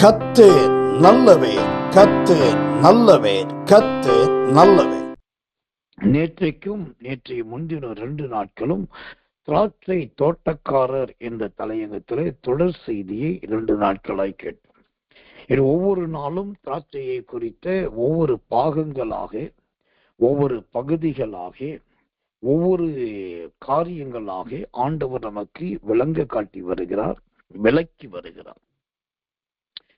கர்த்தர் நல்லவர், கர்த்தர் நல்லவர், கர்த்தர் நல்லவர். நேற்றைய முந்தின 2 நாட்களும் திராட்சை தோட்டக்காரர் என்ற தலையங்கத்திலே தொடர் செய்தியை 2 நாட்களாய் கேட்டோம். இது ஒவ்வொரு நாளும் திராட்சையை குறித்த ஒவ்வொரு பாகங்களாக, ஒவ்வொரு பகுதிகளாக, ஒவ்வொரு காரியங்களாக ஆண்டவர் நமக்கு விளங்க காட்டி வருகிறார், விளக்கி வருகிறார்.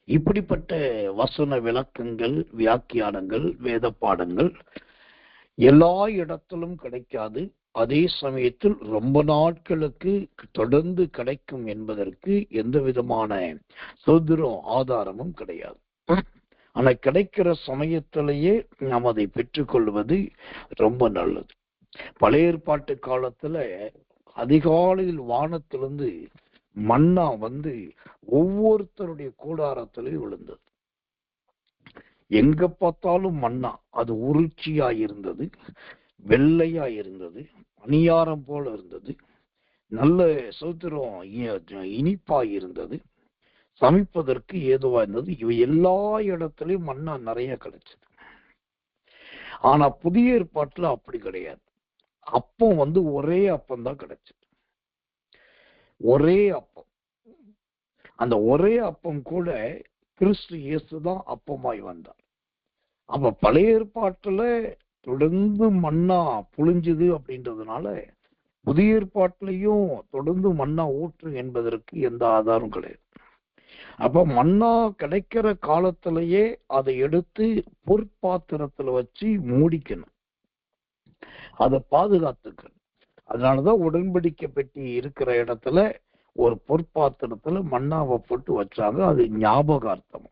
இப்படிப்பட்ட வசன விளக்கங்கள், வியாக்கியானங்கள், வேத பாடங்கள் எல்லா இடத்திலும் கிடைக்காது. அதே சமயத்தில் ரொம்ப நாட்களுக்கு தொடர்ந்து கிடைக்கும் என்பதற்கு எந்த விதமான சுதந்திரம் ஆதாரமும் கிடையாது. ஆனா கிடைக்கிற சமயத்திலேயே நாம் அதை பெற்றுக்கொள்வது ரொம்ப நல்லது. பழைய ஏற்பாட்டு காலத்துல அதிகாலையில் வானத்திலிருந்து மன்னா வந்து ஒவ்வொருத்தருடைய கூடாரத்திலையும் விழுந்தது. எங்க பார்த்தாலும் மன்னா. அது உருட்சியா இருந்தது, வெள்ளையா இருந்தது, பணியாரம் போல இருந்தது, நல்ல சௌத்திரம் இனிப்பா இருந்தது, சமைப்பதற்கு ஏதுவா இருந்தது. இவை எல்லா இடத்துலயும் மன்னா நிறைய கிடைச்சது. ஆனா புதிய ஏற்பாட்டுல அப்படி கிடையாது. அப்பம் வந்து ஒரே அப்பம் தான் கிடைச்சது. ஒரே அப்பம். அந்த ஒரே அப்பம் கூட கிறிஸ்து இயேசுதான் அப்பமாய் வந்தார். அப்ப பழைய ஏற்பாட்டுல தொடர்ந்து மன்னா புழிஞ்சுது அப்படின்றதுனால புதிய ஏற்பாட்டிலையும் தொடர்ந்து மன்னா ஊற்று என்பதற்கு எந்த ஆதாரம் கிடையாது. அப்ப மன்னா கிடைக்கிற காலத்திலேயே அதை எடுத்து பொற்பாத்திரத்துல வச்சு மூடிக்கணும், அதை பாதுகாத்துக்கணும். அதனாலதான் உடன்படிக்கை பெட்டி இருக்கிற இடத்துல ஒரு பொற்பாத்திரத்துல மன்னாவை போட்டு வச்சாங்க. அது ஞாபகார்த்தம்.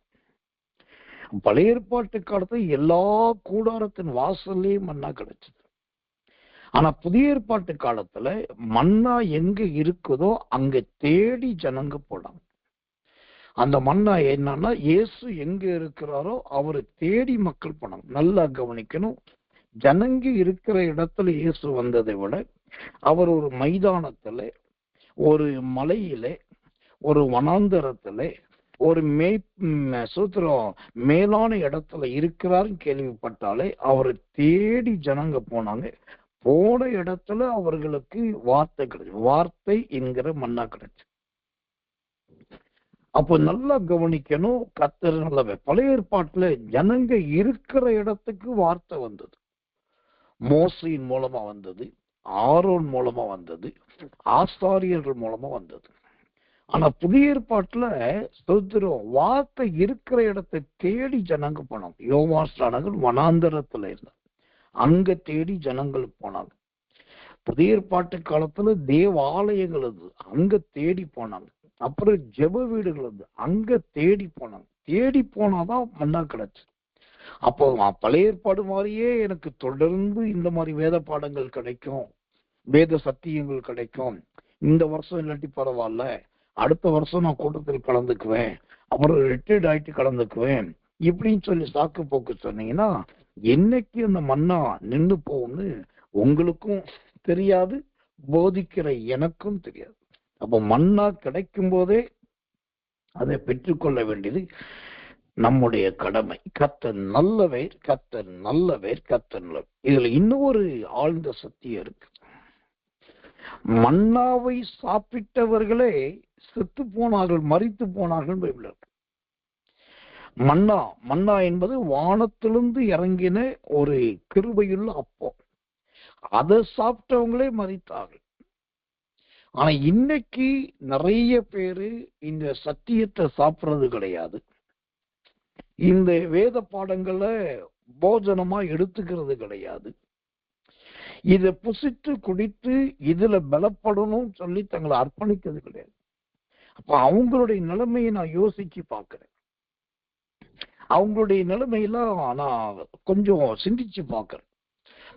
பழைய ஏற்பாட்டு காலத்துல எல்லா கூடாரத்தின் வாசல்லையும் மன்னா கிடைச்சது. ஆனா புதிய ஏற்பாட்டு காலத்துல மன்னா எங்க இருக்குதோ அங்க தேடி ஜனங்க போனாங்க. அந்த மன்னா என்னன்னா, இயேசு எங்க இருக்கிறாரோ அவரை தேடி மக்கள் போனாங்க. நல்லா கவனிக்கணும். ஜனங்க இருக்கிற இடத்துல இயேசு வந்ததை விட அவர் ஒரு மைதானத்துல, ஒரு மலையில, ஒரு வனாந்தரத்துல, ஒரு சூத்திரம் மேலான இடத்துல இருக்கிறாருன்னு கேள்விப்பட்டாலே அவரை தேடி ஜனங்க போனாங்க. போன இடத்துல அவர்களுக்கு வார்த்தை கிடைச்சு, வார்த்தை என்கிற மன்னா கிடைச்சு. அப்போ நல்லா கவனிக்கணும். கர்த்தர் நல்லவர். பழைய ஏற்பாட்டுல ஜனங்க இருக்கிற இடத்துக்கு வார்த்தை வந்தது. மோசையின் மூலமா வந்தது, ஆரோன் மூலமா வந்தது, ஆசாரியர்கள் மூலமா வந்தது. ஆனா புதிய ஏற்பாட்டுல ஸ்தோத்திரம் வார்த்தை இருக்கிற இடத்தை தேடி ஜனங்க போனாங்க. யோவான்ஸ்நானர்கள் வனாந்தரத்துல இருந்தாங்க, அங்க தேடி ஜனங்கள் போனாங்க. புதிய ஏற்பாட்டு காலத்துல தேவாலயங்கள் இருந்து அங்க தேடி போனாங்க. அப்புறம் ஜெப வீடுகள் இருந்து அங்க தேடி போனாங்க. தேடி போனாதான் மன்னா கிடைச்சு. அப்போ பழைய ஏற்பாடு மாதிரியே எனக்கு தொடர்ந்து இந்த மாதிரி வேத பாடங்கள் கிடைக்கும், வேத சத்தியங்கள் கிடைக்கும், இந்த வருஷம் இல்லாட்டி பரவாயில்ல, அடுத்த வருஷம் நான் கூட்டத்தில் கலந்துக்குவேன், அப்புறம் ரிட்டையர்ட் ஆயிட்டு கலந்துக்குவேன், இப்படின்னு சொல்லி சாக்கு போக்கு சொன்னீங்கன்னா என்னைக்கு அந்த மன்னா நின்று போகும்னு உங்களுக்கும் தெரியாது, போதிக்கிற எனக்கும் தெரியாது. அப்போ மன்னா கிடைக்கும் போதே அதை பெற்றுக்கொள்ள வேண்டியது நம்முடைய கடமை. கர்த்தர் நல்லவர், கர்த்தர் நல்லவர், கர்த்தர் நல்லவர். இதுல இன்னொரு ஆழ்ந்த சத்தியம் இருக்கு. மன்னாவை சாப்பிட்டவர்களே செத்து போனார்கள், மரித்து போனார்கள் பைபிள் இருக்கு. மன்னா என்பது வானத்திலிருந்து இறங்கின ஒரு கிருபையுள்ள அப்பம். அதை சாப்பிட்டவங்களே மரித்தார்கள். ஆனா இன்னைக்கு நிறைய பேரு இந்த சத்தியத்தை சாப்பிடுறது கிடையாது, இந்த வேத பாடங்களை போஜனமா எடுத்துக்கிறது கிடையாது, இதை புசித்து குடித்து இதுல பலப்படணும் சொல்லி தங்களை அர்ப்பணிக்கிறது கிடையாது. அப்ப அவங்களுடைய நிலைமையை நான் யோசிச்சு பார்க்கிறேன். அவங்களுடைய நிலைமையெல்லாம் நான் கொஞ்சம் சிந்திச்சு பார்க்கிறேன்.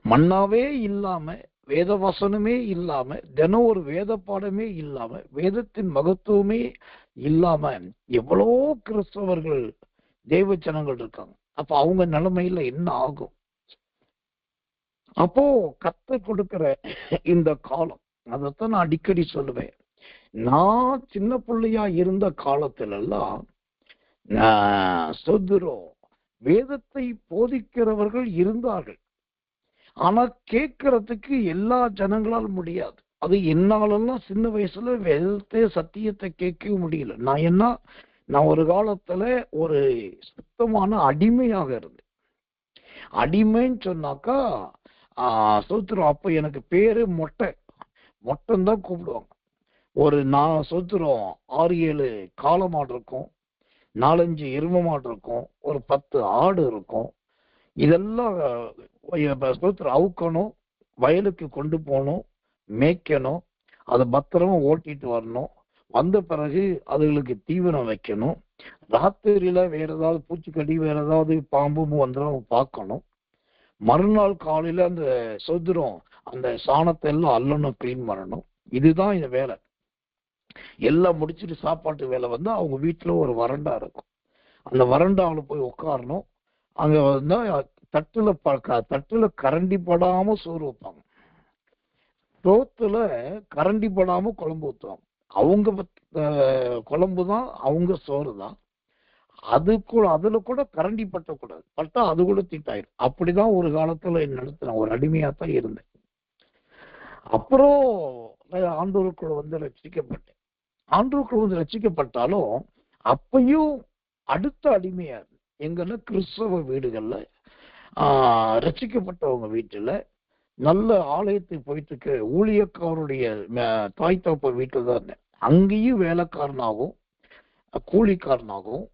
மன்னாவே இல்லாம, வேத வசனமே இல்லாம, தினம் ஒரு வேத பாடமே இல்லாம, வேதத்தின் மகத்துவமே இல்லாம எவ்வளோ கிறிஸ்தவர்கள் தேவ ஜனங்கள் இருக்காங்க. அப்ப அவங்க நிலைமையில என்ன ஆகும்? அப்போ கர்த்தர் கொடுக்கிற இந்த காலம், அதைத்தான் நான் அடிக்கடி சொல்லுவேன். நான் சின்ன பிள்ளையா இருந்த காலத்துல எல்லாம் ஸ்தோத்திரம், வேதத்தை போதிக்கிறவர்கள் இருந்தார்கள். ஆனா கேட்கறதுக்கு எல்லா ஜனங்களால் முடியாது. அது என்னாலெல்லாம் சின்ன வயசுல வேதத்தை சத்தியத்தை கேட்கவே முடியல. நான் ஒரு காலத்துல ஒரு சுத்தமான அடிமையாக இருந்தேன். அடிமைன்னு சொன்னாக்கா சோத்திரம், அப்ப எனக்கு பேரு மொட்டன் தான் கூப்பிடுவாங்க. ஒரு நான் சோத்திரம் 6-7 காளை மாடு இருக்கும், 4-5 எருமை மாடு இருக்கும், ஒரு 10 ஆடு இருக்கும். இதெல்லாம் சோத்திரம் அவுக்கணும், வயலுக்கு கொண்டு போகணும், மேய்க்கணும், அதை பத்திரமா ஓட்டிட்டு வரணும். வந்த பிறகு அதுகளுக்கு தீவனம் வைக்கணும். ராத்திரியில வேற ஏதாவது பூச்சிக்கடி, வேற ஏதாவது பாம்பு வந்துடும் பார்க்கணும். மறுநாள் காலையில அந்த சோத்திரம் அந்த சாணத்தை எல்லாம் அள்ளணும், கிளீன் பண்ணணும். இதுதான் இந்த வேலை. எல்லாம் முடிச்சுட்டு சாப்பாட்டு வேலை வந்து அவங்க வீட்டுல ஒரு வரண்டா இருக்கும். அந்த வரண்டாவில் போய் உட்காரணும். அங்க வந்து தட்டுல கரண்டி படாம சோறு வைப்பாங்க, சோத்துல கரண்டி படாம குழம்பு ஊற்றுவாங்க. அவங்க குழம்பு தான், அவங்க சோறு தான். அதுல கூட கரண்டி பட்டக்கூடாது, பட்டா அது கூட தீட்டாயிரும். அப்படிதான் ஒரு காலத்துல நடத்தின ஒரு அடிமையாத்தான் இருந்தேன். அப்புறம் ஆண்டவருக்குள்ள வந்து ரட்சிக்கப்பட்டேன். ஆண்டவருக்குள்ள வந்து ரட்சிக்கப்பட்டாலும் அப்பையும் அடுத்த அடிமையா இருந்து எங்கன்னா கிறிஸ்தவ வீடுகள்ல ரட்சிக்கப்பட்டவங்க வீட்டுல நல்ல ஆலயத்துக்கு போயிட்டு இருக்க ஊழியக்காரருடைய தாய் தகப்ப வீட்டுல தான் இருந்தேன். அங்கேயும் வேலைக்காரனாகவும் கூலிக்காரனாகவும்,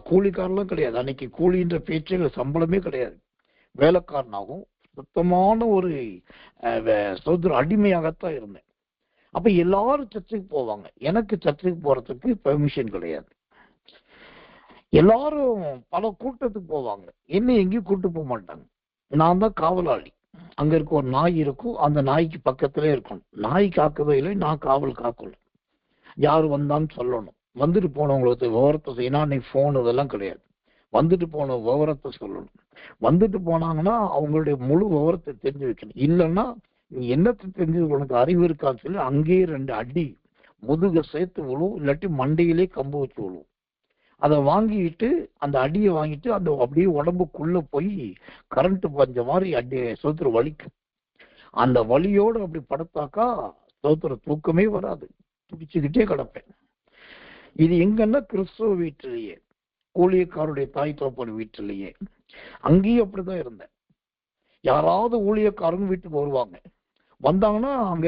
கூலிக்காரன்லாம் கிடையாது, அன்னைக்கு கூலின்ற பேச்சு சம்பளமே கிடையாது, வேலைக்காரனாகவும் சுத்தமான ஒரு சோதர அடிமையாகத்தான் இருந்தேன். அப்ப எல்லாரும் சர்ச்சுக்கு போவாங்க, எனக்கு சர்ச்சுக்கு போறதுக்கு பெர்மிஷன் கிடையாது. எல்லாரும் பல கூட்டத்துக்கு போவாங்க, என்ன எங்கேயும் கூட்டு போக மாட்டாங்க. நான் தான் காவலாளி. அங்க இருக்க ஒரு நாய் இருக்கும், அந்த நாய்க்கு பக்கத்திலே இருக்கணும். நாய் காக்கவே இல்லை, நான் காவல் காக்கணும். யாரு வந்தான்னு சொல்லணும். வந்துட்டு போனவங்களுக்கு விவரத்தை செய்யணும். அன்னைக்கு போன் இதெல்லாம் கிடையாது. வந்துட்டு போன விவரத்தை சொல்லணும். வந்துட்டு போனாங்கன்னா அவங்களுடைய முழு விவரத்தை தெரிஞ்சு வைக்கணும். இல்லைன்னா நீ என்னத்தை தெரிஞ்சு உனக்கு அறிவு இருக்கான்னு சொல்லி அங்கேயே 2 அடி முதுக சேர்த்து விழுவும், இல்லாட்டி மண்டையிலே கம்பு வச்சு விழுவும். அதை வாங்கிட்டு அந்த அடியை வாங்கிட்டு அந்த அப்படியே உடம்புக்குள்ள போய் கரண்ட் பஞ்ச மாதிரி அடி சோத்திர வலிக்கும். அந்த வலியோடு அப்படி படுத்தாக்கா சோத்திர தூக்கமே வராது, துடிச்சுக்கிட்டே கிடப்பேன். இது எங்கன்னா கிறிஸ்தவ வீட்டிலேயே, ஊழியக்காருடைய தாய் தோப்பன் வீட்டிலேயே. அங்கேயும் அப்படிதான் இருந்தேன். யாராவது ஊழியக்காரங்க வீட்டுக்கு வருவாங்க, வந்தாங்கன்னா அங்க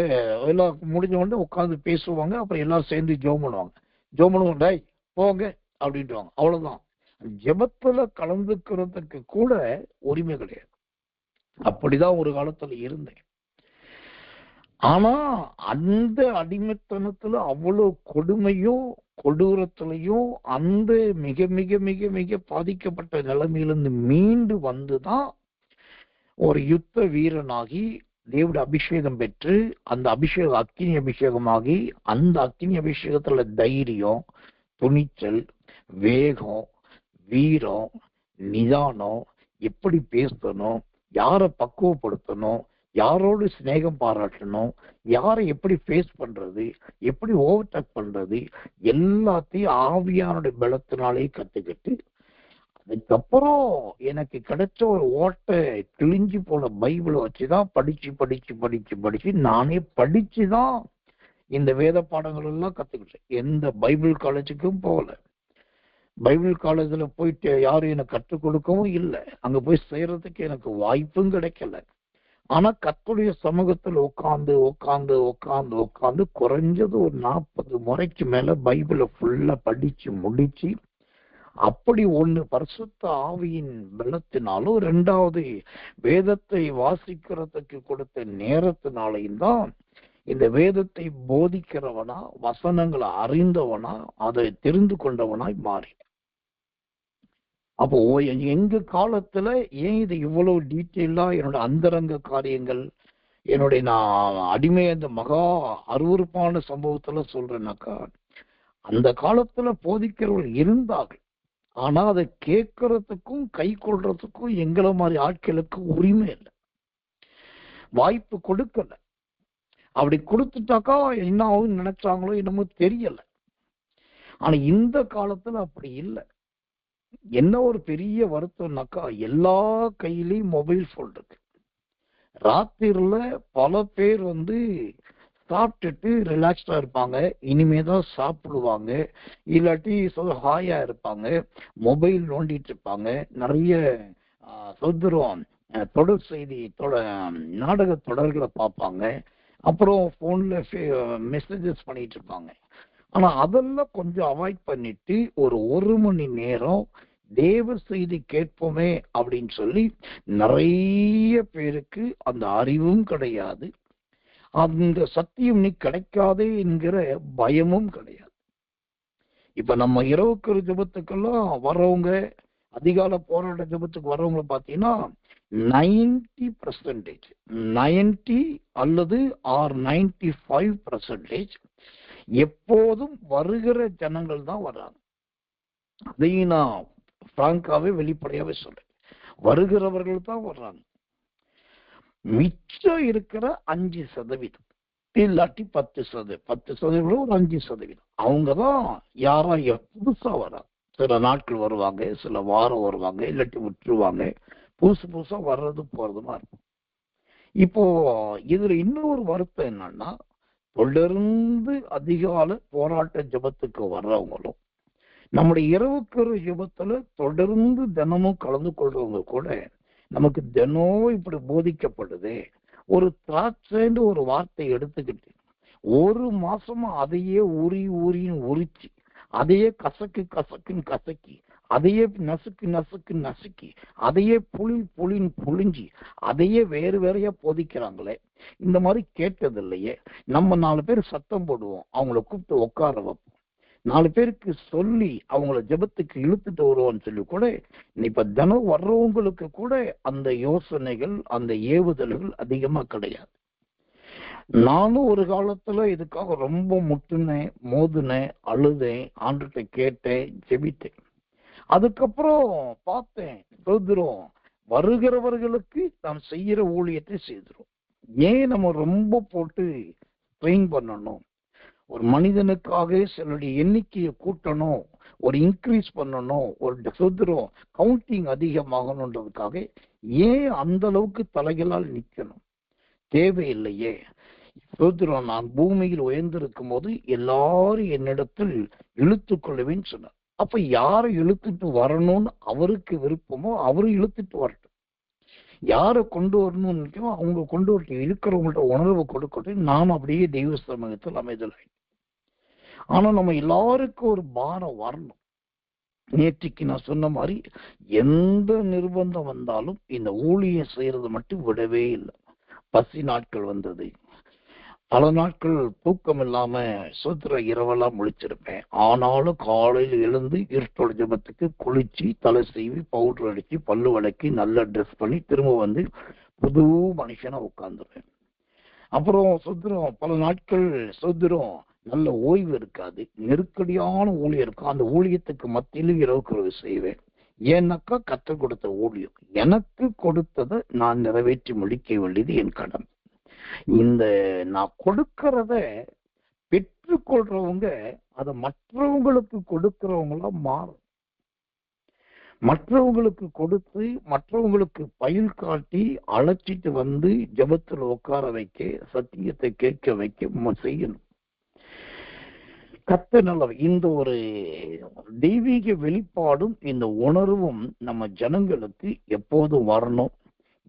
எல்லாம் முடிஞ்ச உடனே உட்காந்து பேசுவாங்க. அப்புறம் எல்லாரும் சேர்ந்து ஜெபம் பண்ணுவாங்க. ஜெபம் பண்ணுவாங்க, டேய் போங்க அப்படின்ட்டுவாங்க. அவ்வளவுதான். ஜெபத்துல கலந்துக்கிறதுக்கு கூட உரிமை கிடையாது. அப்படிதான் ஒரு காலத்துல இருந்தேன். ஆனா அந்த அடிமைத்தனத்துல அவ்வளவு கொடுமையும் கொடூரத்திலையும் அந்த மிக மிக மிக மிக பாதிக்கப்பட்ட நிலைமையிலிருந்து மீண்டு வந்துதான் ஒரு யுத்த வீரனாகி தேவனுடைய அபிஷேகம் பெற்று, அந்த அபிஷேகம் அக்கினி அபிஷேகமாகி, அந்த அக்கினி அபிஷேகத்துல தைரியம், துணிச்சல், வேகம், வீரம், நிதானம், எப்படி பேசணும், யாரை பக்குவப்படுத்தணும், யாரோடு சிநேகம் பாராட்டணும், யாரை எப்படி ஃபேஸ் பண்றது, எப்படி ஓவர்டேக் பண்றது, எல்லாத்தையும் ஆவியானுடைய பலத்தினாலே கத்துக்கிட்டு, அதுக்கப்புறம் எனக்கு கிடைச்ச ஒரு ஓட்டை கிழிஞ்சு போன பைபிளை வச்சுதான் படிச்சு படிச்சு படிச்சு படிச்சு நானே படிச்சுதான் இந்த வேத பாடங்கள் எல்லாம் கத்துக்கிட்டேன். எந்த பைபிள் காலேஜுக்கும் போகல. பைபிள் காலேஜ்ல போயிட்டு யாரும் எனக்கு கற்றுக் கொடுக்கவும் இல்லை, அங்க போய் செய்யறதுக்கு எனக்கு வாய்ப்பும் கிடைக்கல. ஆனா கர்த்தருடைய சமூகத்துல உட்காந்து உட்காந்து உட்காந்து உட்காந்து குறைஞ்சது ஒரு 40 முறைக்கு மேல பைபிளை ஃபுல்லா படிச்சு முடிச்சு, அப்படி ஒண்ணு பரிசுத்த ஆவியின் பலத்தினாலும், 2வது வேதத்தை வாசிக்கிறதுக்கு கொடுத்த நேரத்தினாலையும் தான் இந்த வேதத்தை போதிக்கிறவனா, வசனங்களை அறிந்தவனா, அதை தெரிந்து கொண்டவனாய் மாறி. அப்போ எங்க காலத்துல ஏன் இது இவ்வளவு டீட்டெயிலா என்னோட அந்தரங்க காரியங்கள், என்னுடைய நான் அடிமை அந்த மகா அருவருப்பான சம்பவத்துல சொல்றேன்னாக்கா, அந்த காலத்துல போதிக்கிறவர்கள் இருந்தார்கள். ஆனா அதை கேட்கறதுக்கும் கை கொள்றதுக்கும் எங்களை மாதிரி ஆட்களுக்கு உரிமை இல்லை, வாய்ப்பு கொடுக்கல. அப்படி கொடுத்துட்டாக்கா என்ன ஆகும் நினைச்சாங்களோ என்னமோ தெரியல. ஆனா இந்த காலத்துல அப்படி இல்லை. என்ன ஒரு பெரிய வருத்தம்னாக்கா, எல்லா கையிலயும் மொபைல் போன் இருக்கு. ராத்திரில பல பேர் சாப்பிட்டுட்டு ரிலாக்ஸ்டா இருப்பாங்க, இனிமேதான் சாப்பிடுவாங்க, இல்லாட்டி ஹாயா இருப்பாங்க, மொபைல் நோண்டிட்டு இருப்பாங்க. நிறைய சொந்தரம் தொடர் செய்தி நாடக தொடர்களை பார்ப்பாங்க, அப்புறம் போன்ல மெசேஜஸ் பண்ணிட்டு இருப்பாங்க. ஆனா அதெல்லாம் கொஞ்சம் அவாய்ட் பண்ணிட்டு ஒரு மணி நேரம் தேவ செய்தி கேட்போமே அப்படின்னு சொல்லி நிறைய பேருக்கு அந்த அறிவும் கிடையாது, அந்த சத்தியம் நீ கிடைக்காதே என்கிற பயமும் கிடையாது. இப்ப நம்ம இரவுக்கு ஜபத்துக்கெல்லாம் வர்றவங்க, அதிகால போராட்ட ஜபத்துக்கு வர்றவங்க பாத்தீங்கன்னா 90% 90 அல்லது 95% எப்போதும் வருகிற ஜனங்கள் தான் வர்றாங்க. அதையும் நான் பிராங்காவே வெளிப்படையாவே சொல்றேன், வருகிறவர்கள் தான் வர்றாங்க. மிச்சம் இருக்கிற 5% இல்லாட்டி 10% ஒரு 5% அவங்கதான் யாரா புதுசா வர்றாங்க. சில நாட்கள் வருவாங்க, சில வாரம் வருவாங்க, இல்லாட்டி விட்டுருவாங்க. புதுசா வர்றது போறதுமா இருக்கும். இப்போ இதுல இன்னொரு வருத்தம் என்னன்னா, தொடர்ந்து அதிகால போராட்ட ஜபத்துக்கு வர்றவங்களும், நம்முடைய இரவுக்கு ஜபத்துல தொடர்ந்து தினமும் கலந்து கொள்றவங்க கூட நமக்கு தினம் இப்படி போதிக்கப்படுது. ஒரு திராட்சைன்னு ஒரு வார்த்தை எடுத்துக்கிட்டு ஒரு மாசமா அதையே உரிச்சு, அதையே கசக்குன்னு கசக்கி, அதையே நசுக்கி, அதையே புளிஞ்சு, அதையே வேறையா போதிக்கிறாங்களே. இந்த மாதிரி கேட்டது இல்லையே. நம்ம 4 பேர் சத்தம் போடுவோம், அவங்கள கூப்பிட்டு உட்கார வைப்போம், 4 பேருக்கு சொல்லி அவங்கள ஜெபத்துக்கு இழுத்துட்டு வருவோம்னு சொல்லி கூட இப்ப தினம் வர்றவங்களுக்கு கூட அந்த யோசனைகள், அந்த ஏவுதல்கள் அதிகமா கிடையாது. நானும் ஒரு காலத்துல இதுக்காக ரொம்ப முட்டுனேன், மோதுனேன், அழுதேன், ஆண்டுகிட்ட கேட்டேன், ஜெபித்தேன். அதுக்கப்புறம் பார்த்தேன், சொல்கிறோம் வருகிறவர்களுக்கு நாம் செய்யற ஊழியத்தை செய்கிறோம். ஏன் நம்ம ரொம்ப போட்டு ட்ரெயின் பண்ணணும்? ஒரு மனிதனுக்காக சிலருடைய எண்ணிக்கையை கூட்டணும், ஒரு இன்க்ரீஸ் பண்ணணும், ஒரு சொல்கிறோம் கவுண்டிங் அதிகமாகணுன்றதுக்காக ஏன் அந்த அளவுக்கு தலைகளால் நிற்கணும்? தேவையில்லையே. சொல்கிறோம், நான் பூமியில் உயர்ந்திருக்கும் போது எல்லாரும் என்னிடத்தில் இழுத்து கொள்ளுவேன்னு சொன்னார். அப்ப யாரை இழுத்துட்டு வரணும்னு அவருக்கு விருப்பமோ அவரு இழுத்துட்டு வரட்டும். யாரை கொண்டு வரணும்னு நினைக்கணும் அவங்க கொண்டு வரட்டு. இருக்கிறவங்கள்ட்ட உணர்வு கொடுக்கட்டும். நாம் அப்படியே தெய்வ சமூகத்தில் அமைதலாய். ஆனா நம்ம எல்லாருக்கும் ஒரு பாரம் வரணும். நேற்றுக்கு நான் சொன்ன மாதிரி எந்த நிர்பந்தம் வந்தாலும் இந்த ஊழியம் செய்யறது மட்டும் விடவே இல்லை. பசி நாட்கள் வந்தது, பல நாட்கள் தூக்கம் இல்லாம சுத்திர இரவெல்லாம் முழிச்சிருப்பேன். ஆனாலும் காலையில் எழுந்து இருட்டோட ஜபத்துக்கு குளிச்சு, தலை செய்வி, பவுடர் அடிச்சு, பல்லு வளக்கி, நல்ல ட்ரெஸ் பண்ணி திரும்ப புது மனுஷனா உட்கார்ந்துருவேன். அப்புறம் சுத்திரம் பல நாட்கள் சுத்திரம் நல்ல ஓய்வு இருக்காது, நெருக்கடியான ஊழியம் இருக்கும். அந்த ஊழியத்துக்கு மத்தியிலும் இரவுக்குறவு செய்வேன். ஏன்னாக்கா கற்றுக் கொடுத்த ஊழியம், எனக்கு கொடுத்ததை நான் நிறைவேற்றி முடிக்க வேண்டியது என் கடமை. இந்த நான் கொடுக்கறத பெற்றுக்கொள்றவங்க அதை மற்றவங்களுக்கு கொடுக்கிறவங்களா மாறும். மற்றவங்களுக்கு கொடுத்து, மற்றவங்களுக்கு பயில் காட்டி, அழைச்சிட்டு ஜபத்தில் உட்கார வைக்க, சத்தியத்தை கேட்க வைக்க செய்யணும். கர்த்தர் இந்த ஒரு தெய்வீக வெளிப்பாடும் இந்த உணர்வும் நம்ம ஜனங்களுக்கு எப்போதும் வரணும்.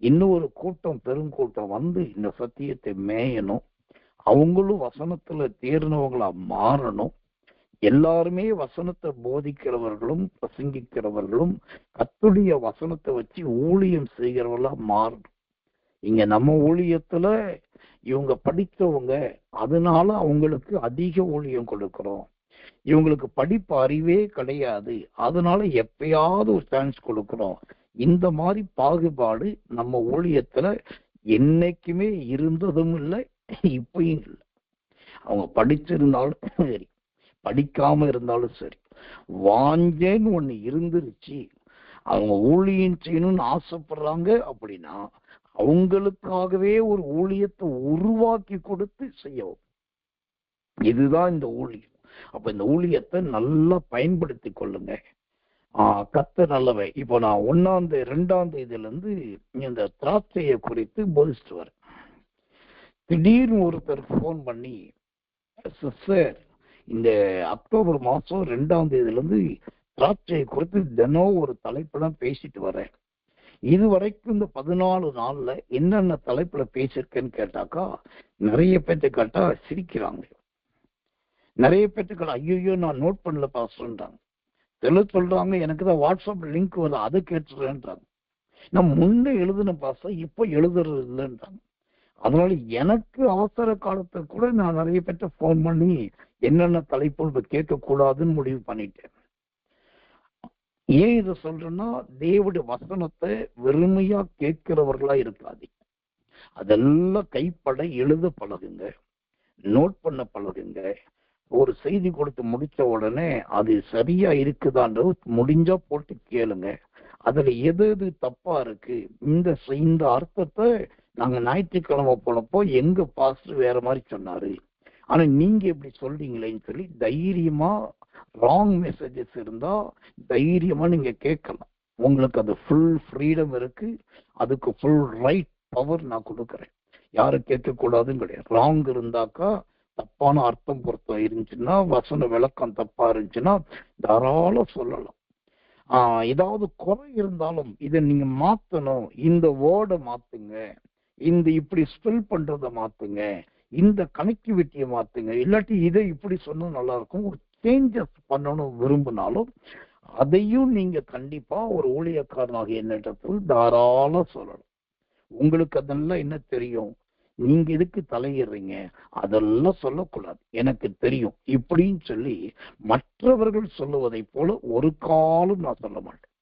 இன்னொரு கூட்டம், பெருங்கூட்டம் இந்த சத்தியத்தை மேயணும். அவங்களும் வசனத்துல தேர்ந்தவங்களா மாறணும். எல்லாருமே வசனத்தை போதிக்கிறவர்களும் பிரசங்கிக்கிறவர்களும் கர்த்தருடைய வசனத்தை வச்சு ஊழியம் செய்கிறவர்களா மாறணும். இங்க நம்ம ஊழியத்துல இவங்க படித்தவங்க, அதனால அவங்களுக்கு அதிக ஊழியம் கொடுக்கிறோம். இவங்களுக்கு படிப்பு அறிவே கிடையாது, அதனால எப்பயாவது ஒரு சான்ஸ் கொடுக்கிறோம். இந்த மாதிரி பாகுபாடு நம்ம ஊழியத்துல என்னைக்குமே இருந்ததும் இல்லை, இப்பயும் இல்லை. அவங்க படிச்சிருந்தாலும் சரி, படிக்காம இருந்தாலும் சரி, வாஞ்சேன்னு ஒண்ணு இருந்துருச்சு, அவங்க ஊழியம் செய்யணும்னு ஆசைப்படுறாங்க அப்படின்னா அவங்களுக்காகவே ஒரு ஊழியத்தை உருவாக்கி கொடுத்து செய்யவும். இதுதான் இந்த ஊழியம். அப்ப இந்த ஊழியத்தை நல்லா பயன்படுத்தி கொள்ளுங்க. கர்த்தர் நல்லவை. இப்போ நான் 1 2 இதுல இருந்து இந்த திராட்சையை குறித்து போதிச்சுட்டு வரேன். திடீர்னு ஒருத்தர் போன் பண்ணி, சார் இந்த அக்டோபர் மாசம் 2 இருந்து திராட்சையை குறித்து தினம் ஒரு தலைப்புல பேசிட்டு வரேன். இதுவரைக்கும் இந்த 14 நாள்ல என்னென்ன தலைப்புல பேசிருக்கேன்னு கேட்டாக்கா, நிறைய பேர்த்து கேட்டா சிரிக்கிறாங்க. நிறைய பேர்த்து கேட்டா ஐயோ நான் நோட் பண்ணல பாஸ்டர்ன்றாங்க. சொல்றாங்க எனக்கு தான் வாட்ஸ்அப் லிங்க் வருது, அதை கேட்டுறேன்றாங்க. நான் முன்னே எழுதுன பாஸ்டர் இப்ப எழுதுறது இல்லைன்றாங்க. அதனால எனக்கு அவசர காலத்தை கூட நான் நிறைய பேர்ட்ட போன் பண்ணி என்னென்ன தலைப்பு கேட்க கூடாதுன்னு முடிவு பண்ணிட்டேன். ஏன் இதை சொல்றேன்னா, தேவனுடைய வசனத்தை வெறுமையா கேட்கிறவர்களா இருக்காது. அதெல்லாம் கைப்பட எழுத பழகுங்க, நோட் பண்ண பழகுங்க. ஒரு செய்தி கொடுத்து முடிச்ச உடனே அது சரியா இருக்குதான்றது முடிஞ்சா போட்டு கேளுங்க. அதுல எது எது தப்பா இருக்கு, இந்த அர்த்தத்தை நாங்க ஞாயிற்றுக்கிழமை போனப்போ எங்க பாஸ்டர் வேற மாதிரி சொன்னாரு, ஆனா நீங்க எப்படி சொல்றீங்களேன்னு சொல்லி தைரியமா ராங் மெசேஜஸ் இருந்தா தைரியமா நீங்க கேட்கலாம். உங்களுக்கு அது ஃபுல் ஃப்ரீடம் இருக்கு, அதுக்கு ஃபுல் ரைட் பவர் நான் கொடுக்குறேன். யாரும் கேட்கக்கூடாதுன்னு கிடையாது. ராங் இருந்தாக்கா, தப்பான அர்த்தம் பொருத்தம் இருந்துச்சுன்னா, வசன விளக்கம் தப்பா இருந்துச்சுன்னா தாராளம் சொல்லலாம். ஏதாவது குறை இருந்தாலும் இதை நீங்க மாத்தணும், இந்த வேர்டை மாத்துங்க, இந்த இப்படி ஸ்பெல் பண்றத மாத்துங்க, இந்த கனெக்டிவிட்டியை மாத்துங்க, இல்லாட்டி இதை இப்படி சொன்னா நல்லா இருக்கும், ஒரு சேஞ்சஸ் பண்ணணும் விரும்பினாலும் அதையும் நீங்க கண்டிப்பா ஒரு ஊழியக்காரனாக என்னிடத்தில் தாராளம் சொல்லணும். உங்களுக்கு அதெல்லாம் என்ன தெரியும், நீங்க எதுக்கு தலையிடுறீங்க, அதெல்லாம் சொல்லக்கூடாது, எனக்கு தெரியும் இப்படின்னு சொல்லி மற்றவர்கள் சொல்லுவதை போல ஒரு காலம் நான் சொல்ல மாட்டேன்.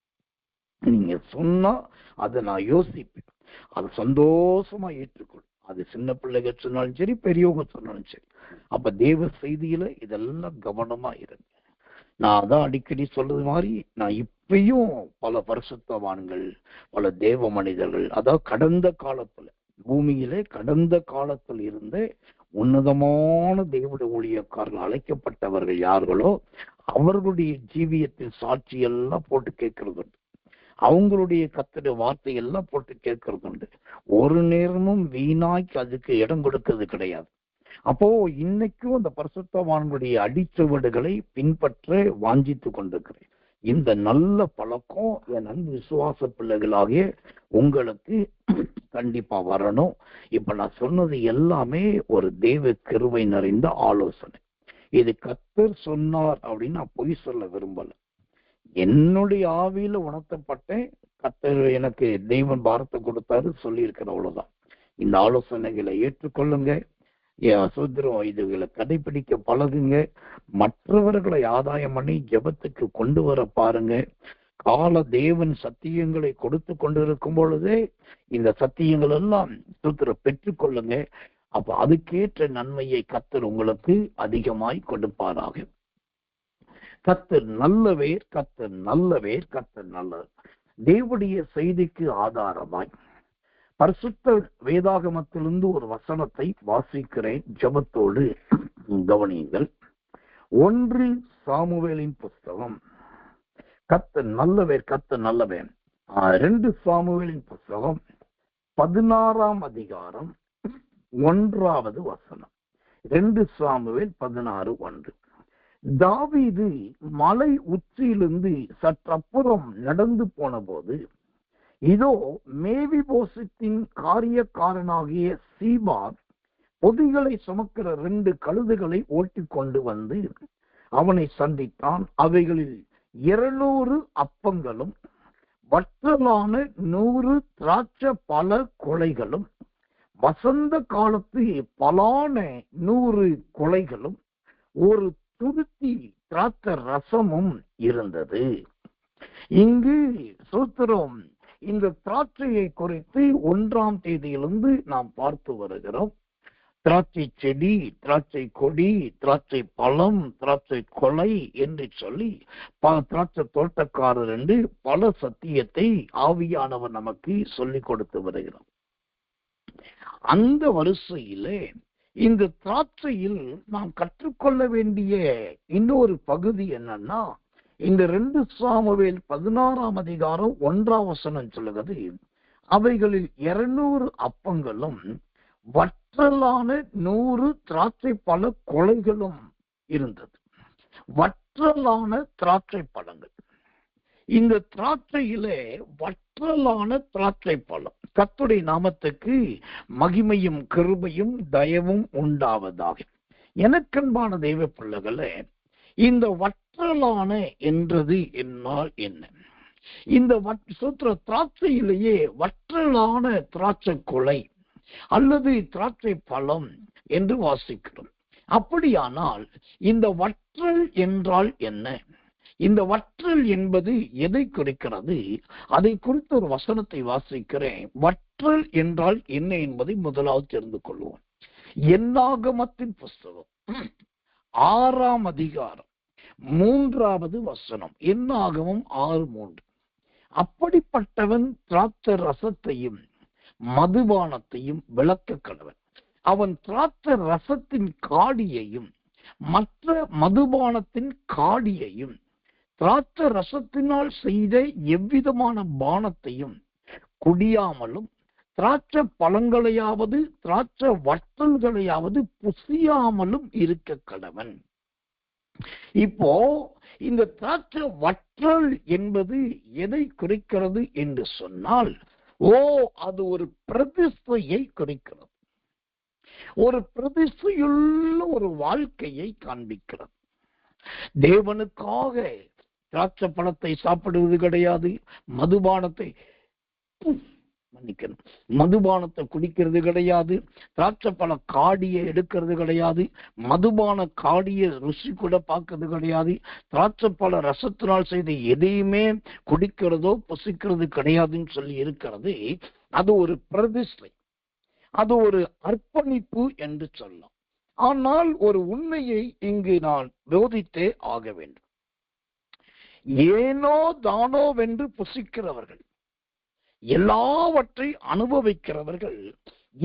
நீங்க சொன்னா அதை நான் யோசிப்பேன், அது சந்தோஷமா ஏற்றுக்கொள்ளும். அது சின்ன பிள்ளைகள் சொன்னாலும் சரி, பெரியவங்க சொன்னாலும் சரி. அப்ப தேவ செய்தியில இதெல்லாம் கவனமா இருங்க. நான் அதான் அடிக்கடி சொல்றது மாதிரி, நான் இப்பயும் பல பரிசுத்தவான்கள், பல தேவ மனிதர்கள், அதாவது கடந்த காலத்துல பூமியிலே கடந்த காலத்தில் இருந்து உன்னதமான தேவனுடைய ஊழியக்காரர்கள் அழைக்கப்பட்டவர்கள் யார்களோ அவர்களுடைய ஜீவியத்தின் சாட்சி எல்லாம் போட்டு கேட்கறது உண்டு. அவங்களுடைய கர்த்தருடைய வார்த்தையெல்லாம் போட்டு கேட்கறது உண்டு. ஒரு நேரமும் வீணாய்க்கு அதுக்கு இடம் கொடுக்கிறது கிடையாது. அப்போ இன்னைக்கும் அந்த பரிசுத்தவான்களுடைய அடிச்சுவடுகளை பின்பற்ற வாஞ்சித்து கொண்டிருக்கிறேன். இந்த நல்ல பழக்கம் என் நன்கு விசுவாச பிள்ளைகளாகிய உங்களுக்கு கண்டிப்பா வரணும். இப்ப நான் சொன்னது எல்லாமே ஒரு தேவ கிருபை நிறைந்த ஆலோசனை. இது கர்த்தர் சொன்னார் அப்படின்னு நான் பொய் சொல்ல விரும்பல. என்னுடைய ஆவியில உணர்த்தப்பட்டேன், கர்த்தர் எனக்கு தெய்வன் பாரத்தை கொடுத்தாரு சொல்லி இருக்கிற அவ்வளவுதான். இந்த ஆலோசனைகளை ஏற்றுக்கொள்ளுங்க, சுதந்திரம் இதுகளை கடைபிடிக்க பழகுங்க, மற்றவர்களை ஆதாயம் பண்ணி ஜெபத்துக்கு கொண்டு வர பாருங்க. கால தேவன் சத்தியங்களை கொடுத்து கொண்டிருக்கும் பொழுதே இந்த சத்தியங்கள் எல்லாம் சுத்திரம் பெற்றுக்கொள்ளுங்க. அப்ப அதுக்கேற்ற நன்மையை கர்த்தர் உங்களுக்கு அதிகமாய் கொடுப்பாராக. கர்த்தர் நல்லவேர், கர்த்தர் நல்லவேர், கர்த்தர் நல்லவர். தேவனுடைய செய்திக்கு ஆதாரமாய் பரிசுத்த வேதாகமத்திலிருந்து ஒரு வசனத்தை வாசிக்கிறேன், ஜெபத்தோடு கவனியுங்கள். 1 சாமுவேலின் புஸ்தகம், கர்த்தர் நல்லவேர், கர்த்தர் நல்லவேர். 2 சாமுவேலின் புஸ்தகம் 16ஆம் அதிகாரம் 1வது வசனம். 2 சாமுவேல் 16:1. தாவீது மலை உச்சியிலிருந்து சற்றப்புறம் நடந்து போன போது, இதோ மேவிபோசத்தின் காரியக்காரனாகிய சீபா பொதிகளை சுமக்கிற 2 கழுதைகளை ஓட்டி கொண்டு வந்து அவனை சந்தித்தான். அவைகளில் 200 அப்பங்களும் வற்றலான 100 திராட்சை பல கொலைகளும் வசந்த காலத்து பலான 100 கொலைகளும் ஒரு துருத்தி திராட்சை ரசமும் இருந்தது. இங்கு சூத்திரம் இந்த திராட்சையை குறித்து 1ஆம் தேதியிலிருந்து நாம் பார்த்து வருகிறோம். திராட்சை செடி, திராட்சை கொடி, திராட்சை பழம், திராட்சை கொலை என்று சொல்லி திராட்சை தோட்டக்காரர் என்று பல சத்தியத்தை ஆவியானவர் நமக்கு சொல்லிக் கொடுத்து வருகிறோம். அந்த வரிசையிலே இந்த திராட்சையில் நாம் கற்றுக்கொள்ள வேண்டிய இன்னொரு பகுதி என்னன்னா, இந்த 2 சாமுவேல் 16 அதிகாரம் 1 சொல்லுகிறது, அவைகளில் 200 அப்பங்களும் வற்றலான 100 திராட்சை பழ கொலைகளும் இருந்தது. வற்றலான திராட்சை பழங்கள். இந்த திராட்சையிலே வற்றலான திராட்சை பழம். கர்த்தருடைய நாமத்துக்கு மகிமையும் கிருபையும் தயவும் உண்டாவதாக. எனக்கன்பான தெய்வ பிள்ளைகளே, இந்த வற்றலான என்றது என்னால் என்ன? இந்த திராட்சையிலேயே வற்றலான திராட்சை கொலை அல்லது திராட்சை பழம் என்று வாசிக்கிறோம். அப்படியானால் இந்த வற்றல் என்றால் என்ன? இந்த வற்றல் என்பது எதை குறிக்கிறது? அதை குறித்த ஒரு வசனத்தை வாசிக்கிறேன். வற்றல் என்றால் என்ன என்பதை முதலாவது தெரிந்து கொள்வோம். என்னாகமத்தின் புஸ்தகம் 6 அதிகாரம் 3 என்னாகமம் 6:3. அப்படிப்பட்டவன் திராட்சை ரசத்தையும் மதுபானத்தையும் விளக்க கடவன். அவன் திராட்சை ரசத்தின் காடியையும் மற்ற மதுபானத்தின் காடியையும் திராட்சை ரசத்தினால் செய்த எவ்விதமான பானத்தையும் குடியாமலும் திராட்சை பழங்களையாவது திராட்சை வற்றல்களையாவது புசியாமலும் இருக்க கடவன். இப்போ இந்த திராட்சை வற்றல் என்பது எதை குறிக்கிறது என்று சொன்னால், அது ஒரு பிரதிஷ்டையை குறிக்கிறது. ஒரு பிரதிஷ்டையுள்ள ஒரு வாழ்க்கையை காண்பிக்கிறது. தேவனுக்காக திராட்சை பழத்தை சாப்பிடுவது கிடையாது, மதுபானத்தை குடிக்கிறது கிடையாது, திராட்சை பழ காடியை எடுக்கிறது கிடையாது, மதுபான காடியை ருசி கூட பார்க்கறது கிடையாது, திராட்சை பழ ரசத்தினால் செய்த எதையுமே குடிக்கிறதோ புசிக்கிறது கிடையாதுன்னு சொல்லி இருக்கிறது. அது ஒரு பிரதிஷ்டை, அது ஒரு அர்ப்பணிப்பு என்று சொல்லலாம். ஆனால் ஒரு உண்மையை இங்கு நான் போதித்தே ஆக வேண்டும். ஏனோ தானோ வென்று புசிக்கிறவர்கள், எல்லாவற்றை அனுபவிக்கிறவர்கள்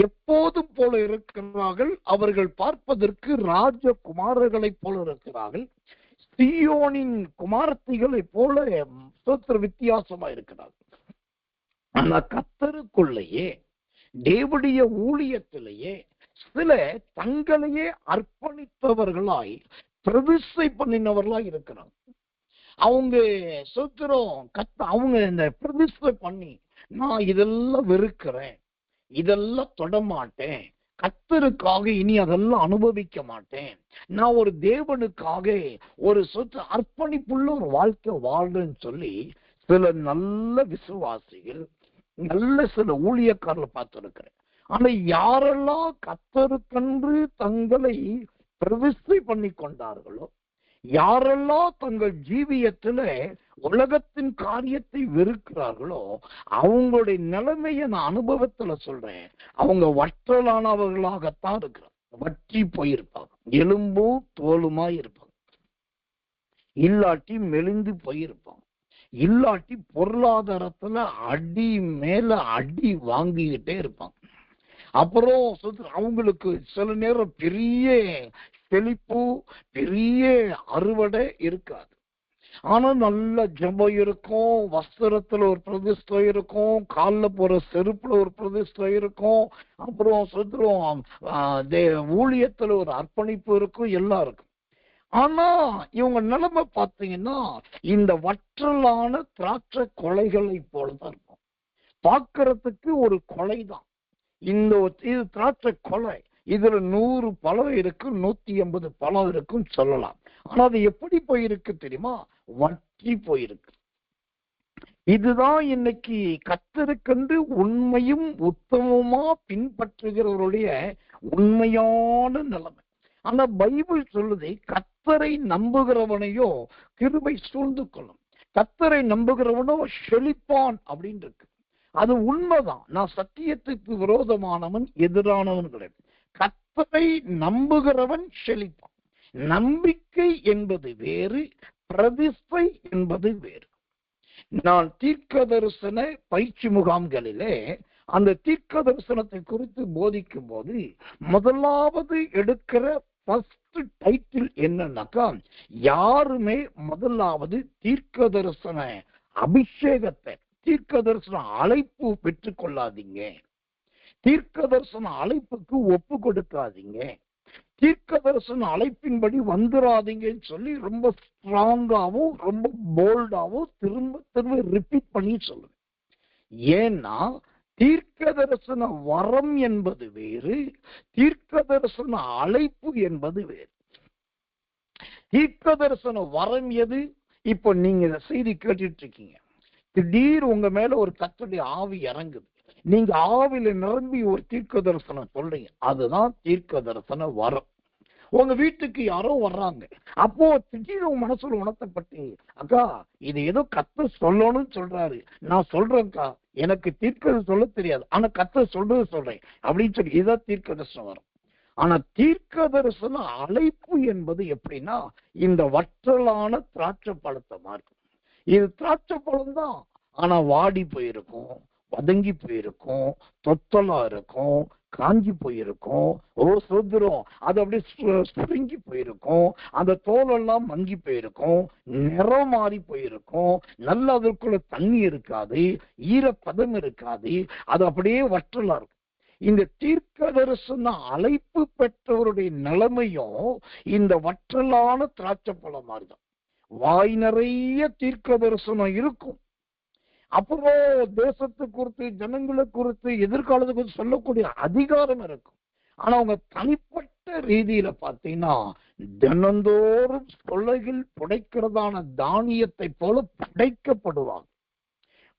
எப்போதும் போல இருக்கிறார்கள். அவர்கள் பார்ப்பதற்கு ராஜகுமாரர்களைப் போல இருக்கிறார்கள். சீயோனின் குமாரத்திகளைப் போல வித்தியாசமா இருக்கிறார்கள். ஆனா கர்த்தருக்குள்ளேயே தேவனுடைய ஊழியத்திலேயே சில தங்களையே அர்ப்பணித்தவர்களாய் பிரதிஷ்டை பண்ணினவர்களாய் இருக்கிறாங்க. அவங்க அவங்க இந்த பிரதிஷ்டை பண்ணி, நான் இதெல்லாம் வெறுக்கிறேன், இதெல்லாம் தொடமாட்டேன், கர்த்தருக்காக இனி அதெல்லாம் அனுபவிக்க மாட்டேன், நான் ஒரு தேவனுக்காக ஒரு அர்ப்பணிப்புள்ள ஒரு வாழ்க்கை வாழ்றேன்னு சொல்லி சில நல்ல விசுவாசிகள், நல்ல சில ஊழியக்காரர்கள் பார்த்திருக்கிறேன். ஆனா யாரெல்லாம் கர்த்தருக்கென்று தங்களை பிரதிஷ்டை பண்ணி கொண்டார்களோ, யாரெல்லாம் தங்கள் ஜீவியத்துல உலகத்தின் காரியத்தை வெறுக்கிறார்களோ, அவங்களுடைய நிலைமையை நான் அனுபவத்துல சொல்றேன். அவங்க வற்றலானவர்களாகத்தான் இருக்கிறாங்க. வற்றி போயிருப்பாங்க, எலும்பும் தோலுமா இருப்பாங்க, இல்லாட்டி மெலிந்து போயிருப்பாங்க, இல்லாட்டி பொருளாதாரத்துல அடி மேல அடி வாங்கிக்கிட்டே இருப்பாங்க. அப்புறம் அவங்களுக்கு சில நேரம் பெரிய செழிப்பு, பெரிய அறுவடை இருக்காது. ஆனா நல்ல ஜெபம் இருக்கும், வஸ்திரத்துல ஒரு பிரதிஷ்டை இருக்கும், காலில் போற செருப்புல ஒரு பிரதிஷ்டை இருக்கும், அப்புறம் ஊழியத்துல ஒரு அர்ப்பணிப்பு இருக்கும், எல்லாம் இருக்கும். ஆனா இவங்க நிலைமை பார்த்தீங்கன்னா இந்த வற்றலான திராட்சை கொலைகளை போலதான் இருக்கும். பார்க்கறதுக்கு ஒரு கொலைதான். இது திராட்சை கொலை. இதுல 100 பழம் இருக்கு, 180 பழம் இருக்குன்னு சொல்லலாம். ஆனா அது எப்படி போயிருக்கு தெரியுமா? வற்றி போயிருக்கு. இதுதான் இன்னைக்கு கர்த்தருக்கென்று உண்மையும் உத்தமமா பின்பற்றுகிறவருடைய உண்மையான நிலைமை. ஆனா பைபிள் சொல்லுது, கர்த்தரை நம்புகிறவனையோ கிருபை சூழ்ந்து கொள்ளும், கர்த்தரை நம்புகிறவனோ செழிப்பான் அப்படின்னு இருக்கு. அது உண்மைதான். நான் சத்தியத்துக்கு விரோதமானவன், எதிரானவன் கிடையாது. கர்த்தரை நம்புகிறவன் செழிப்பான். நம்பிக்கை என்பது வேறு, பிரதிஷ்டை என்பது வேறு. நான் தீர்க்க தரிசன பயிற்சி முகாம்களிலே அந்த தீர்க்க தரிசனத்தை குறித்து போதிக்கும் போது முதலாவது எடுக்கிற ஃபர்ஸ்ட் டைட்டில் என்னன்னாக்கா, யாருமே முதலாவது தீர்க்க தரிசன அபிஷேகத்தை, தீர்க்க தரிசன அழைப்பு பெற்றுக் கொள்ளாதீங்க, தீர்க்க தரிசன அழைப்புக்கு ஒப்பு கொடுக்காதீங்க, தீர்க்க தரிசன அழைப்பின்படி வந்துடாதீங்கன்னு சொல்லி ரொம்ப ஸ்ட்ராங்காவும் ரொம்ப போல்டாவும் திரும்ப திரும்ப ரிப்பீட் பண்ணி சொல்லுவேன். ஏன்னா தீர்க்க தரிசன வரம் என்பது வேறு, தீர்க்க தரிசன அழைப்பு என்பது வேறு. தீர்க்க தரிசன வரம் எது? இப்போ நீங்க செய்தி கேட்டுட்டு இருக்கீங்க, திடீர் உங்க மேல ஒரு கர்த்தருடைய ஆவி இறங்குது, நீங்க ஆவில நிரம்பி ஒரு தீர்க்க தரிசனம் சொல்றீங்க, அதுதான் தீர்க்க தரிசன வரம். உங்க வீட்டுக்கு யாரோ வர்றாங்க, அப்போ திடீர்னு உங்க மனசுல உணர்த்தப்பட்டு, அக்கா இது ஏதோ கர்த்தர் சொல்லணும்னு சொல்றாரு, நான் சொல்றேன்க்கா, எனக்கு தீர்க்க சொல்ல தெரியாது, ஆனா கர்த்தர் சொல்றது சொல்றேன் அப்படின்னு சொல்லி, இதுதான் தீர்க்க தரிசனம் வரும். ஆனா தீர்க்க தரிசன அழைப்பு என்பது எப்படின்னா, இந்த வற்றலான திராட்சை பழத்தை மாதிரி. இது திராட்சை பழம் தான், ஆனா வாடி போயிருக்கும், வதங்கி போயிருக்கும், தொத்தலா இருக்கும், காஞ்சி போயிருக்கும், சோதரம் அது அப்படியே சுருங்கி போயிருக்கும், அந்த தோலெல்லாம் மங்கி போயிருக்கும், நிறம் மாறி போயிருக்கும், நல்ல அதற்குள்ள தண்ணி இருக்காது, ஈரப்பதம் இருக்காது, அது அப்படியே வற்றலா இருக்கும். இந்த தீர்க்க தரிசன அழைப்பு பெற்றவருடைய நிலைமையும் இந்த வற்றலான திராட்சை பழம் மாதிரிதான். வாய் நிறைய தீர்க்க தரிசனம் இருக்கும், அப்புறம் தேசத்தை குறித்து, ஜனங்களை குறித்து, எதிர்காலத்தை குறித்து சொல்லக்கூடிய அதிகாரம் இருக்கும். ஆனா அவங்க தனிப்பட்ட ரீதியில பார்த்தீங்கன்னா தினந்தோறும் கொள்ளையில் புடைக்கிறதான தானியத்தை போல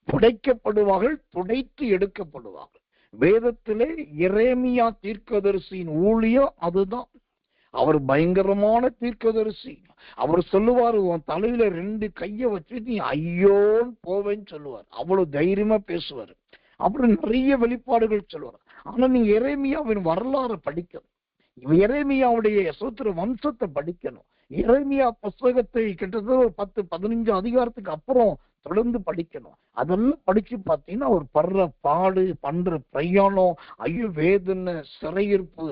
புடைக்கப்படுவார்கள், துடைத்து எடுக்கப்படுவார்கள். வேதத்திலே எரேமியா தீர்க்கதரிசியின் ஊழியம் அதுதான். அவர் பயங்கரமான தீர்க்கதரிசி. அவர் சொல்லுவாரு, உன் தலையில 2 கையை வச்சு நீ ஐயோன்னு போவேன்னு சொல்லுவார். அவ்வளவு தைரியமா பேசுவார். அப்புறம் நிறைய வெளிப்பாடுகள் சொல்லுவார். ஆனா நீங்க எரேமியாவின் வரலாறு படிக்கணும், எரேமியாவுடைய சோத்திர வம்சத்தை படிக்கணும். எரேமியா புஸ்தகத்தை கிட்டத்தட்ட ஒரு 10-15 அதிகாரத்துக்கு அப்புறம் தொடர்ந்து படிக்கணும். அதெல்லாம் படிச்சு பார்த்தீங்கன்னா ஒரு படுற பாடு, பண்ற பிரயாணம், ஐயோ வேதனை, சிறையிருப்பு,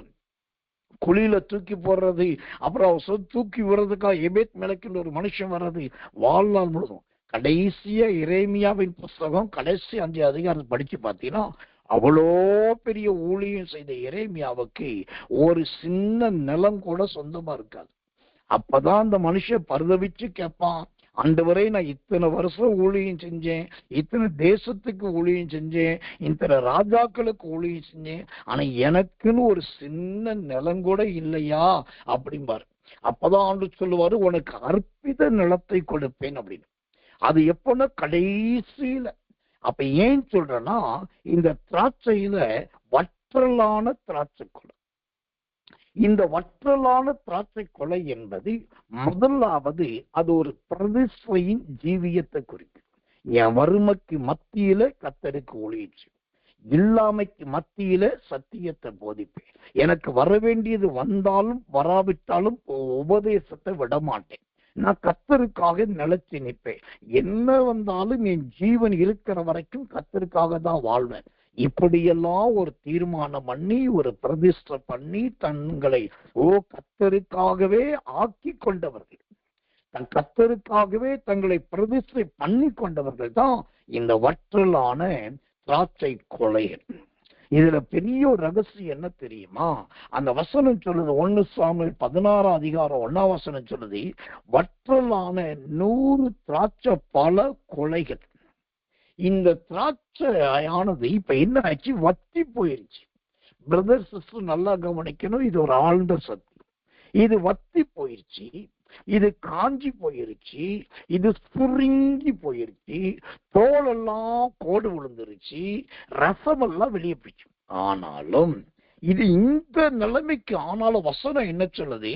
குழியில தூக்கி போடுறது, அப்புறம் தூக்கி விடுறதுக்காக எபேத் மேலக்கின்ற ஒரு மனுஷன் வர்றது, வாழ்நாள் முழுதும். கடைசியா எரேமியாவின் புஸ்தகம் கடைசி 5 அதிகாரம் படிச்சு பார்த்தீங்கன்னா அவ்வளோ பெரிய ஊழியம் செய்த எரேமியாவுக்கு ஒரு சின்ன நிலம் கூட சொந்தமா இருக்காது. அப்பதான் அந்த மனுஷன் பரிதவிச்சு கேட்பான், ஆண்டவரே நான் இத்தனை வருஷம் ஊழியம் செஞ்சேன், இத்தனை தேசத்துக்கு ஊழியம் செஞ்சேன், இத்தனை ராஜாக்களுக்கு ஊழியம் செஞ்சேன், ஆனா எனக்குன்னு ஒரு சின்ன நிலம் கூட இல்லையா அப்படிம்பாரு. அப்பதான் ஆண்டு சொல்லுவாரு, உனக்கு அற்பித நிலத்தை கொடுப்பேன் அப்படின்னு. அது எப்பன்னா கடைசியில. அப்ப ஏன் சொல்றேன்னா, இந்த திராட்சையில வற்றலான திராட்சை கொலை. இந்த வற்றலான திராட்சை கொலை என்பது முதலாவது அது ஒரு பிரதிஷ்டையின் ஜீவியத்தை குறிக்கும். என் வறுமைக்கு மத்தியில கர்த்தருக்கு ஊழியம், இல்லாமைக்கு மத்தியில சத்தியத்தை போதிப்பேன், எனக்கு வர வேண்டியது வந்தாலும் வராவிட்டாலும் உபதேசத்தை விட மாட்டேன், நான் கர்த்தருக்காக நிலைச்சு நிற்பேன், என்ன வந்தாலும் என் ஜீவன் இருக்கிற வரைக்கும் கர்த்தருக்காக தான் வாழ்வேன். இப்படியெல்லாம் ஒரு தீர்மானம் பண்ணி, ஒரு பிரதிஷ்டை பண்ணி, தங்களை கர்த்தருக்காகவே ஆக்கி கொண்டவர்கள், தன் கர்த்தருக்காகவே தங்களை பிரதிஷ்டை பண்ணி கொண்டவர்கள் தான் இந்த வற்றலான திராட்சை கொலைகள். இதுல பெரிய ஒரு ரகசியம் என்ன தெரியுமா? அந்த வசனம் சொல்லுது, 1 சாமுவேல் 16 அதிகாரம் 1 வசனம் சொல்லுது, வற்றலான 100 திராட்சை பல கொலைகள். இந்த திராட்சை ஆனது இப்ப என்ன ஆச்சு? வத்தி போயிருச்சு. பிரதர் சிஸ்டர் நல்லா கவனிக்கணும், இது ஒரு ஆழ்ந்த சத்தியம். இது வத்தி போயிருச்சு, இது காஞ்சி போயிருச்சு, இது சுருங்கி போயிருச்சு, தோலெல்லாம் கோடு விழுந்துருச்சு, ரசமெல்லாம் வெளியே போயிடுச்சு. ஆனாலும் இது இந்த நிலைமைக்கு, ஆனாலும் வசனம் என்ன சொல்லுது?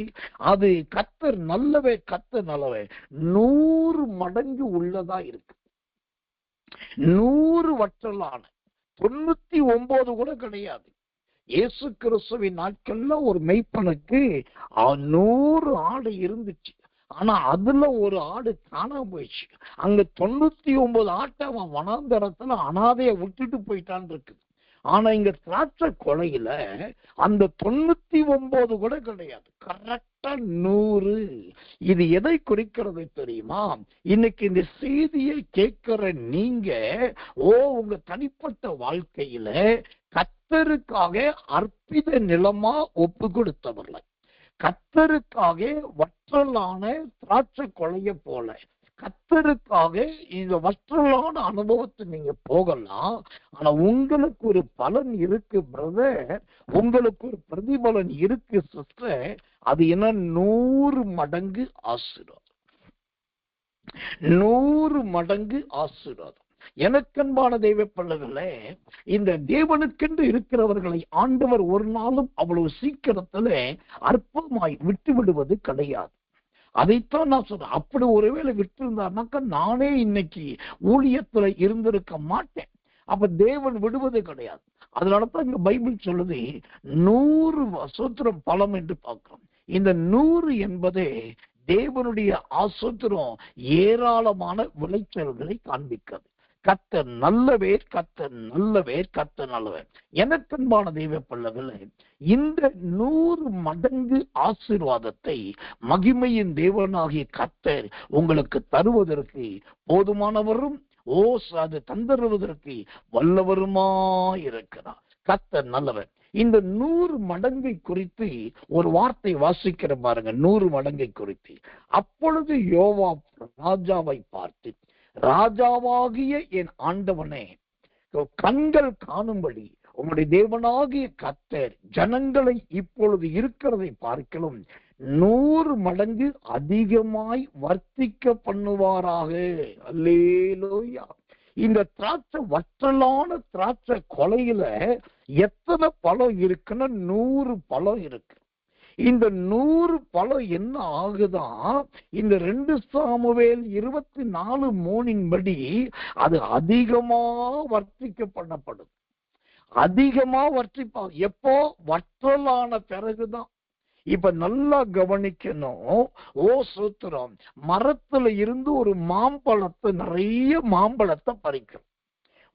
அது கர்த்தர் நல்லவே, கர்த்தர் நல்லவே 100 மடங்கு உள்ளதா இருக்கு. 100 வற்றலான 99 கூட கிடையாது. இயேசு கிறிஸ்துவின் நாட்கள்ல ஒரு மெய்ப்பனுக்கு 100 ஆடு இருந்துச்சு, ஆனா அதுல ஒரு ஆடு காணாம போயிடுச்சு. அங்க 99 ஆட்டை அவன் வனாந்தரத்துல அனாதைய விட்டுட்டு போயிட்டான் இருக்குது. ஆனா இங்க திராட்சை கொலையில அந்த 99 கூட கிடையாது, கரெக்டா 100. இது எதை குறிக்கிறது தெரியுமா? இன்னைக்கு இந்த செய்தியை கேட்கிற நீங்க உங்க தனிப்பட்ட வாழ்க்கையில கர்த்தருக்காக அற்பித நிலமா ஒப்பு கொடுத்தவர்கள், கர்த்தருக்காக வற்றலான திராட்சை கொலைய போல கர்த்தருக்காக இந்த வற்றலான அனுபவத்தை நீங்க போகலாம். ஆனா உங்களுக்கு ஒரு பலன் இருக்கு பிரதர், உங்களுக்கு ஒரு பிரதிபலன் இருக்கு சிஸ்டர். அது என்ன? 100 மடங்கு ஆசீர்வாதம், 100 மடங்கு ஆசீர்வாதம். எனக்கன்பான தெய்வ பிள்ளைகளே, இந்த தேவனுக்கென்று இருக்கிறவர்களை ஆண்டவர் ஒரு நாளும் அவ்வளவு சீக்கிரத்துல அற்பமாய் விட்டு விடுவது கிடையாது. அதைத்தான் நான் சொல்றேன். அப்படி ஒருவேளை விட்டு இருந்தாருனாக்கா நானே இன்னைக்கு ஊழியத்துல இருந்திருக்க மாட்டேன். அப்ப தேவன் விடுவது கிடையாது. அதனாலதான் இங்க பைபிள் சொல்லுது 100 சூத்திரம் பலம் என்று பார்க்கிறோம். இந்த 100 என்பதே தேவனுடைய ஆசூத்திரம் ஏராளமான விளைச்சல்களை காண்பிக்கிறது. கர்த்தர் நல்லவர், கர்த்தர் நல்லவர், கர்த்தர் நல்லவர். எனக்கன்பான தெய்வ பிள்ளைகளே, இந்த 100 மடங்கு ஆசீர்வாதத்தை மகிமையின் தேவனாகிய கர்த்தர் உங்களுக்கு தருவதற்கு போதுமானவரும் அது தந்தருவதற்கு வல்லவருமாயிருக்கிறார். கர்த்தர் நல்லவர். இந்த 100 மடங்கை குறித்து ஒரு வார்த்தை வாசிக்கிற பாருங்க. 100 மடங்கை குறித்து, அப்பொழுது யோவாப் ராஜாவை பார்த்து, ராஜாவாகிய என் ஆண்டவனே, கண்கள் காணும்படி உங்களுடைய தேவனாகிய கர்த்தர் ஜனங்களை இப்பொழுது இருக்கிறதை பார்க்கலும் 100 மடங்கு அதிகமாய் வர்த்திக்க பண்ணுவாராக. அல்லேலூயா. இந்த திராட்சை வற்றலான திராட்சை கொலையில எத்தனை பழம் இருக்குன்னா 100 பழம் இருக்கு. இந்த 100 பழம் என்ன ஆகுதான்? இந்த 2 சாமுவேல் 24:3 படி அது அதிகமா வர்த்திக்க பண்ணப்படும், அதிகமா வர்த்திப்பா. எப்போ? வற்றலான பிறகுதான். இப்ப நல்லா கவனிக்கணும். சூத்திரம், மரத்துல இருந்து ஒரு மாம்பழத்தை, நிறைய மாம்பழத்தை பறிக்கும்.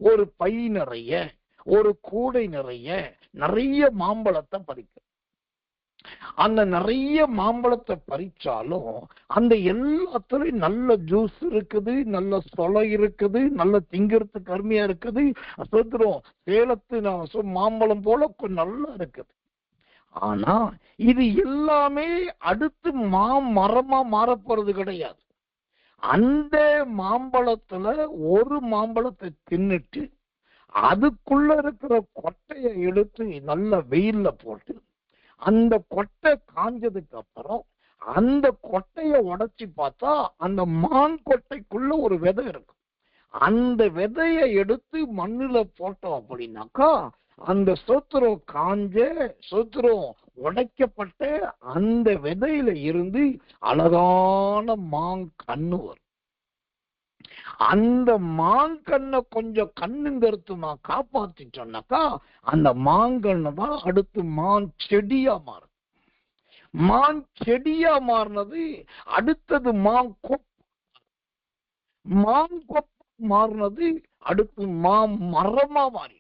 ஒரு பை நிறைய, ஒரு கூடை நிறைய, நிறைய மாம்பழத்தை பறிக்கும். அந்த நிறைய மாம்பழத்தை பறிச்சாலும் அந்த எல்லாத்துலயும் நல்ல ஜூஸ் இருக்குது, நல்ல சொலை இருக்குது, நல்ல திங்கிறதுக்கு அருமையா இருக்குது. சொல்றோம் சேலத்து மாம்பழம் போல நல்லா இருக்குது. ஆனா இது எல்லாமே அடுத்து மரமா மாறப்போறது கிடையாது. அந்த மாம்பழத்துல ஒரு மாம்பழத்தை தின்னுட்டு அதுக்குள்ள இருக்கிற கொட்டையை எடுத்து நல்ல வெயில்ல போட்டு, அந்த கொட்டை காஞ்சதுக்கு அப்புறம் அந்த கொட்டைய உடைச்சி பார்த்தா அந்த மான் கொட்டைக்குள்ள ஒரு விதை இருக்கும். அந்த விதையை எடுத்து மண்ணுல போட்டோம் அப்படின்னாக்கா அந்த சோத்திரம் காஞ்ச சோத்திரம் உடைக்கப்பட்ட அந்த விதையில இருந்து அழகான மாங்கன்னு வரும். அந்த மாங்கண்ணை கொஞ்சம் கண்ணுங்கருத்துமா காப்பாத்திட்டோம்னாக்கா அந்த மாங்கண்ணை தான் அடுத்து மான் செடியா மாறும். மான் செடியா மாறினது அடுத்தது மாங்கொப்பு மாறினது அடுத்து மரமா மாறி,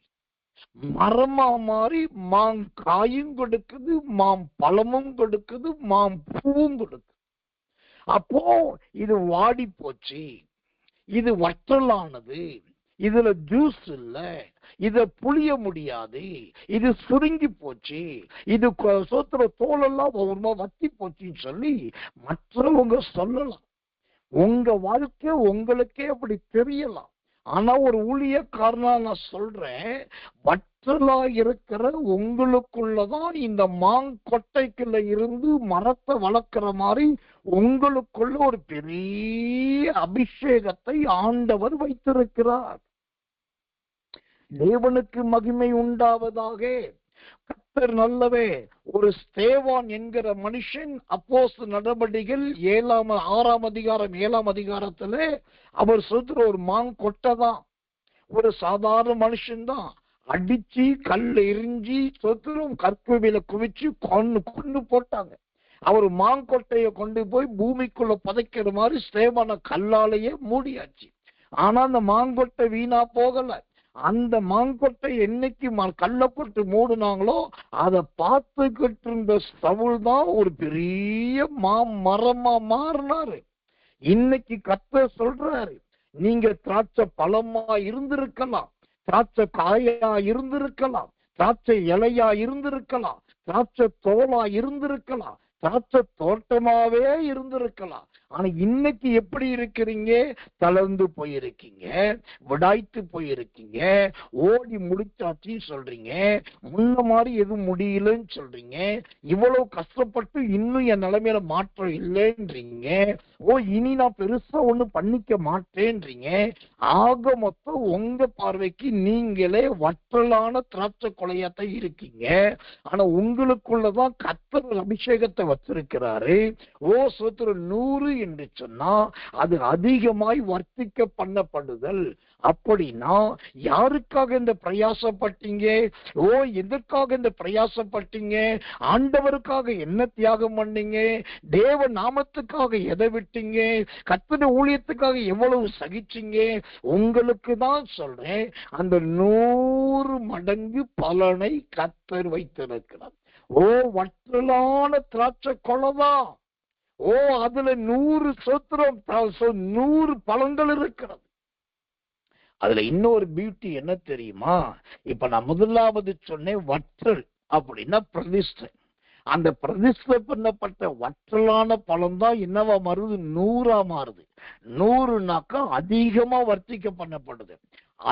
மரமா மாறி மாங்காயும் கொடுக்குது, பழமும் கொடுக்குது, பூவும் கொடுக்குது. அப்போ இது வாடி போச்சு, இது வற்றலானது, இதுல ஜூஸ் இல்ல, இத புளிய முடியாது, இது சுருங்கி போச்சு, இது சோத்திர தோலெல்லாம் ஒவ்வொரு வத்தி போச்சுன்னு சொல்லி மற்றவங்க சொல்லலாம். உங்க வாழ்க்கை உங்களுக்கே அப்படி தெரியலாம். ஆனா ஒரு ஊழியக்காரனா நான் சொல்றேன், வற்றலா இருக்கிற உங்களுக்குள்ளதான் இந்த மாங்கொட்டைக்குள்ள இருந்து மரத்தை வளர்க்கிற மாதிரி உங்களுக்குள்ள ஒரு பெரிய அபிஷேகத்தை ஆண்டவர் வைத்திருக்கிறார். தேவனுக்கு மகிமை உண்டாவதாக. கர்த்தர் நல்லவே. ஒரு ஸ்தேவான் என்கிற மனுஷன் அப்போஸ்தலர் நடபடிகள் 6ஆம் அதிகாரம் 7ஆம் அதிகாரத்துல அவர் சொல்ற ஒரு மாங்கொட்டை தான், ஒரு சாதாரண மனுஷன் தான். அடிச்சு கல் எரிஞ்சி சொத்துரும் கற்குவில குவிச்சு கொண்டு போட்டாங்க. அவர் மாங்கொட்டைய கொண்டு போய் பூமிக்குள்ள புதைக்கிற மாதிரி ஸ்தேவான கல்லாலேயே மூடியாச்சு. ஆனா அந்த மாங்கொட்டை வீணா போகல. அந்த மாங்கொட்டை என்னைக்கு கல்ல போட்டு மூடுனாங்களோ அதை பார்த்துக்கிட்டு இருந்த சவுல் தான் ஒரு பெரிய மரமா மாறினாரு. இன்னைக்கு கர்த்தர் சொல்றாரு, நீங்க திராட்சை பழமா இருந்திருக்கலாம், திராட்சை காயா இருந்திருக்கலாம், திராட்சை இலையா இருந்திருக்கலாம், திராட்சை தோலா இருந்திருக்கலாம், திராட்சை தோட்டமாவே இருந்திருக்கலாம். ஆனா இன்னைக்கு எப்படி இருக்கிறீங்க? தளர்ந்து போயிருக்கீங்க, விடாய்த்து போயிருக்கீங்க, ஓடி முடிச்சாச்சின்னு சொல்றீங்க, முன்ன மாதிரி எதுவும் முடியலன்னு சொல்றீங்க, இவ்வளவு கஷ்டப்பட்டு இன்னும் என் நிலைமையில மாற்றம் இல்லைன்றீங்க, இனி நான் பெருசா ஒண்ணு பண்ணிக்க மாட்டேன்றீங்க. ஆக மொத்தம் உங்க பார்வைக்கு நீங்களே வற்றலான திராட்சை கொலையாத்தான் இருக்கீங்க. ஆனா உங்களுக்குள்ளதான் கர்த்தர் அபிஷேகத்தை வச்சிருக்கிறாரு. சோத்திரம் 100 என்று சொன்னா அது அதிகமாய் வர்த்திக்க பண்ணப்படுதல். அப்படின்னா யாருக்காக இந்த பிரயாசப்பட்டீங்க? எதற்காக இந்த பிரயாசப்பட்டீங்க? ஆண்டவருக்காக என்ன தியாகம் பண்ணீங்க? தேவ நாமத்துக்காக எதை விட்டீங்க? கர்த்தருடைய ஊழியத்துக்காக எவ்வளவு சகிச்சீங்க? உங்களுக்கு தான் சொல்றேன், அந்த 100 மடங்கு பலனை கர்த்தர் வைத்திருக்கிறார். வற்றலான திராட்சை கொலைதான். அதுல 100 சோத்திரம் 100 பழங்கள் இருக்கிறது. அதுல இன்னொரு பியூட்டி என்ன தெரியுமா? இப்ப நான் முதலாவது சொன்னேன், வற்றல் அப்படின்னா பிரதிஷ்டை. அந்த பிரதிஷ்டை பண்ணப்பட்ட வற்றலான பழம் தான் என்னவா மாறுது? 100 மாறுது. 100னாக்கா அதிகமா வர்த்திக்க பண்ணப்படுது.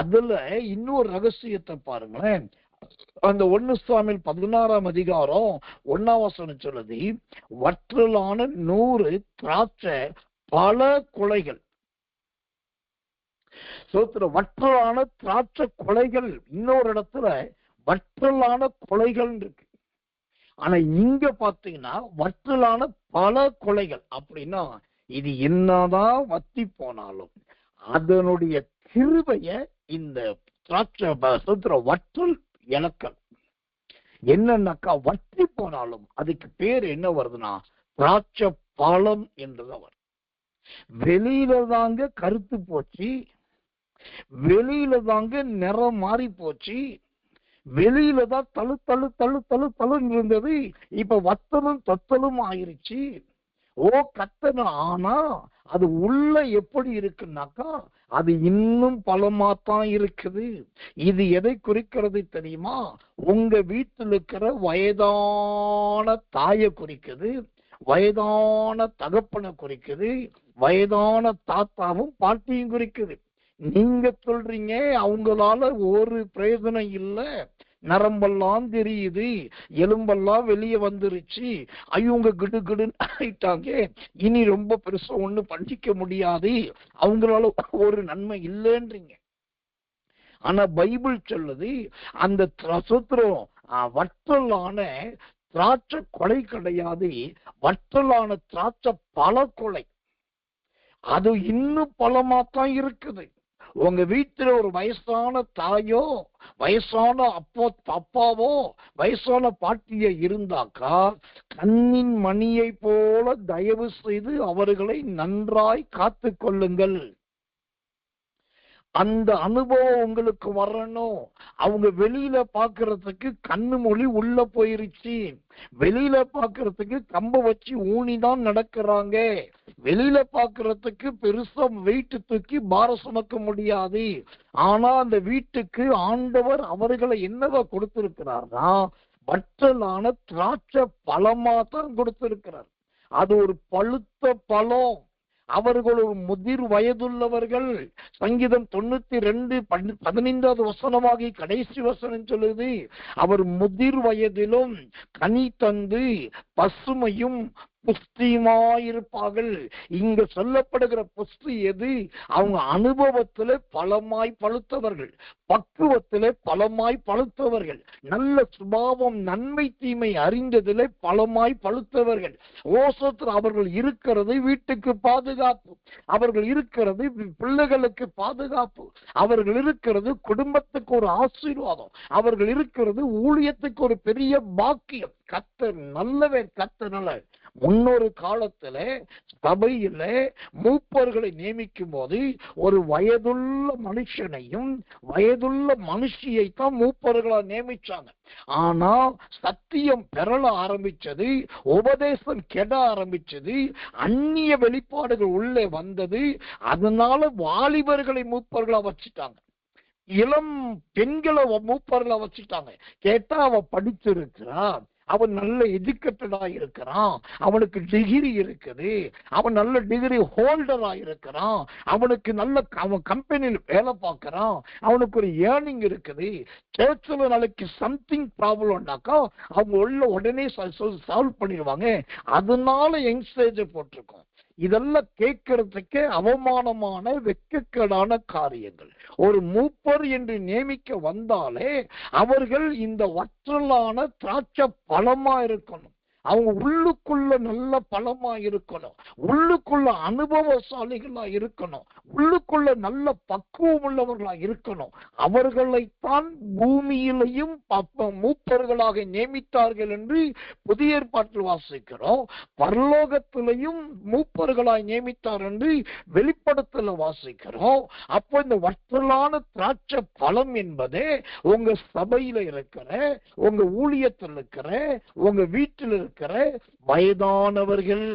அதுல இன்னொரு ரகசியத்தை பாருங்களேன். அந்த 1 சாமுவேல் 16ஆம் அதிகாரம் 1ஆம் வசனம் சொல்லுது, வற்றலான 100 திராட்சை பல கொலைகள். வற்றலான திராட்சை கொலைகள். இன்னொரு இடத்துல வற்றலான கொலைகள் இருக்கு. ஆனா இங்க பாத்தீங்கன்னா வற்றலான பல கொலைகள். அப்படின்னா இது என்னதான் வத்தி போனாலும் அதனுடைய கிருபைய இந்த திராட்சை வற்றல் இலக்கல் என்னன்னாக்கா, வற்றி போனாலும் அதுக்கு பேர் என்ன வருதுன்னா திராட்சை பழம் என்றுதான் வரும். வெளியில தாங்க கருத்து போச்சு, வெளியில தாங்க நிறம் மாறி போச்சு, வெளியில தான் தழு தழு தழு தழு தழுன்னு இருந்தது, இப்ப வத்தலும் தொத்தலும் ஆயிருச்சு. கத்தன. ஆனா அது உள்ள எப்படி இருக்குன்னாக்கா அது இன்னும் பலமாத்தான் இருக்குது. இது எதை குறிக்கிறது தெரியுமா? உங்க வீட்டில் இருக்கிற வயதான தாயை குறிக்குது, வயதான தகப்பனை குறிக்குது, வயதான தாத்தாவும் பாட்டியும் குறிக்குது. நீங்க சொல்றீங்க அவங்களால ஒரு பிரயோஜனம் இல்லை, நரம்பெல்லாம் தெரியுது, எலும்பெல்லாம் வெளியே வந்துருச்சு, அவங்க கிடுகிடுன்னு ஆயிட்டாங்க, இனி ரொம்ப பெருசா ஒண்ணு பண்ணிக்க முடியாது, அவங்களால ஒரு நன்மை இல்லைன்றீங்க. ஆனா பைபிள் சொல்லுது அந்த வற்றலான திராட்சை கொலை கிடையாது, வற்றலான திராட்சை பல கொலை. அது இன்னும் பலமாத்தான் இருக்குது. உங்க வீட்டுல ஒரு வயசான தாயோ, வயசான அப்பாவோ, வயசான பாட்டியோ இருந்தாக்கா கண்ணின் மணியை போல தயவு செய்து அவர்களை நன்றாய் காத்து கொள்ளுங்கள். அந்த அனுபவம் உங்களுக்கு வரணும். அவங்க வெளியில பாக்குறதுக்கு கண்ணு மொழி உள்ள போயிருச்சு, வெளியில பாக்குறதுக்கு கம்ப வச்சு ஊனிதான் நடக்கிறாங்க, வெளியில பாக்குறதுக்கு பெருசா வெயிட் தூக்கி பார சுமக்க முடியாது. ஆனா அந்த வீட்டுக்கு ஆண்டவர் அவர்களை என்னவா கொடுத்திருக்கிறார்னா வற்றலான திராட்சை பழமா தான் கொடுத்திருக்கிறார். அது ஒரு பழுத்த பழம். அவர்கள் ஒரு முதிர் வயதுள்ளவர்கள். சங்கீதம் 92:15 வசனமாகி கடைசி வசனம் சொல்லுது, அவர் முதிர் வயதிலும் கனி தந்து பசுமையும் புஷ்டியுமாயிருப்பார்கள். இங்க சொல்லப்படுகிற புஷ்டி எது? அவங்க அனுபவத்திலே பலமாய் பழுத்தவர்கள், பக்குவத்திலே பலமாய் பழுத்தவர்கள், நல்ல சுபாவம் நன்மை தீமை அறிந்ததிலே பலமாய் பழுத்தவர்கள். ஓசத்தில் அவர்கள் இருக்கிறது வீட்டுக்கு பாதுகாப்பு, அவர்கள் இருக்கிறது பிள்ளைகளுக்கு பாதுகாப்பு, அவர்கள் இருக்கிறது குடும்பத்துக்கு ஒரு ஆசீர்வாதம், அவர்கள் இருக்கிறது ஊழியத்துக்கு ஒரு பெரிய பாக்கியம். கர்த்தர் நல்லவர், கர்த்தர் நல்லவர். முன்னொரு காலத்துல சபையில மூப்பர்களை நியமிக்கும் போது ஒரு வயதுள்ள மனுஷனையும் வயதுள்ள மனுஷியைத்தான் மூப்பர்களா நியமிச்சாங்க. ஆனா சத்தியம் பெறல ஆரம்பிச்சது, உபதேசம் கெட ஆரம்பிச்சது, அந்நிய வெளிப்பாடுகள் உள்ளே வந்தது. அதனால வாலிபர்களை மூப்பர்களா வச்சுட்டாங்க, இளம் பெண்களை மூப்பர்களா வச்சுட்டாங்க. கேட்டா அவ படிச்சிருக்கிறான், அவன் நல்ல எஜுகேட்டடா இருக்கிறான், அவனுக்கு டிகிரி இருக்குது, அவன் நல்ல டிகிரி ஹோல்டரா இருக்கிறான், அவனுக்கு நல்ல அவன் கம்பெனியில் வேலை பார்க்கிறான், அவனுக்கு ஒரு ஏர்னிங் இருக்குது. சர்ச்சில் நாளைக்கு சம்திங் ப்ராப்ளம்னாக்கா அவங்க உள்ள உடனே சால்வ் பண்ணிடுவாங்க. அதனால யங்ஸ்டேஜ் போட்டிருக்கோம். இதெல்லாம் கேட்கறதுக்கு அவமானமான வெட்கக்கேடான காரியங்கள். ஒரு மூப்பர் என்று நியமிக்க வந்தாலே அவர்கள் இந்த வற்றலான திராட்சை பழமா இருக்கணும், அவங்க உள்ளுக்குள்ள நல்ல பழமா இருக்கணும், உள்ளுக்குள்ள அனுபவசாலிகளா இருக்கணும், உள்ளுக்குள்ள நல்ல பக்குவம் உள்ளவர்களா இருக்கணும். அவர்களைத்தான் பூமியிலையும் மூப்பர்களாக நியமித்தார்கள் என்று புதிய ஏற்பாட்டில் வாசிக்கிறோம். பரலோகத்திலையும் மூப்பர்களாய் நியமித்தார் என்று வெளிப்படுத்தல வாசிக்கிறோம். அப்போ இந்த வற்றலான திராட்சை பழம் என்பதே உங்க சபையில இருக்கிற, உங்க ஊழியத்தில் இருக்கிற, உங்க வீட்டில் இருக்கிற வயதானவர்கள்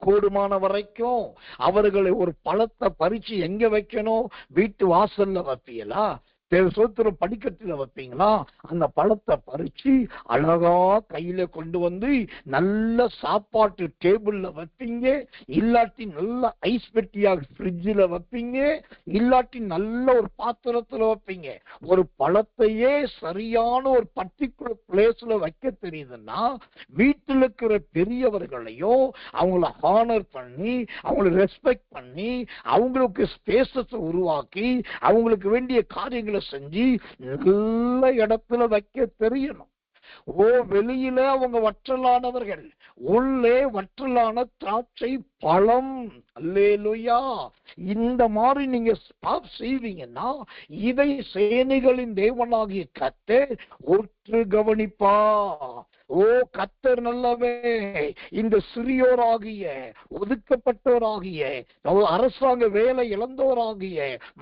கூடுமான வரைக்கும் அவர்களை ஒரு பழத்தை பறிச்சு எங்க வைக்கணும்? வீட்டு வாசல்ல வைப்பீங்களா? சோத்திரம் படிக்கட்டுல வைப்பீங்களா? அந்த பழத்தை பறிச்சு அழகா கையில கொண்டு வந்து நல்ல சாப்பாட்டு டேபிள்ல வைப்பீங்க, இல்லாட்டி நல்ல ஐஸ் பெட்டியாக ஃப்ரிட்ஜில் வைப்பீங்க, இல்லாட்டி நல்ல ஒரு பாத்திரத்துல வைப்பீங்க. ஒரு பழத்தையே சரியான ஒரு பர்டிகுலர் பிளேஸ்ல வைக்க தெரியுதுன்னா வீட்டில் இருக்கிற பெரியவர்களையோ அவங்கள ஹானர் பண்ணி, அவங்களை ரெஸ்பெக்ட் பண்ணி, அவங்களுக்கு ஸ்பேசஸ் உருவாக்கி, அவங்களுக்கு வேண்டிய காரியங்களை செஞ்சு நல்ல இடத்துல வைக்க தெரியணும். வெளியில அவங்க வற்றலானவர்கள், உள்ளே வற்றலான திராட்சை பழம். அல்லேலூயா. இந்த மாதிரி நீங்க செய்வீங்கன்னா இதை சேனைகளின் தேவனாகிய கர்த்தர் உற்று கவனிப்பா. கர்த்தர் நல்லவே. இந்த சிறியோராகிய, ஒதுக்கப்பட்டோராகிய, அரசாங்க வேலை இழந்தவராகிய,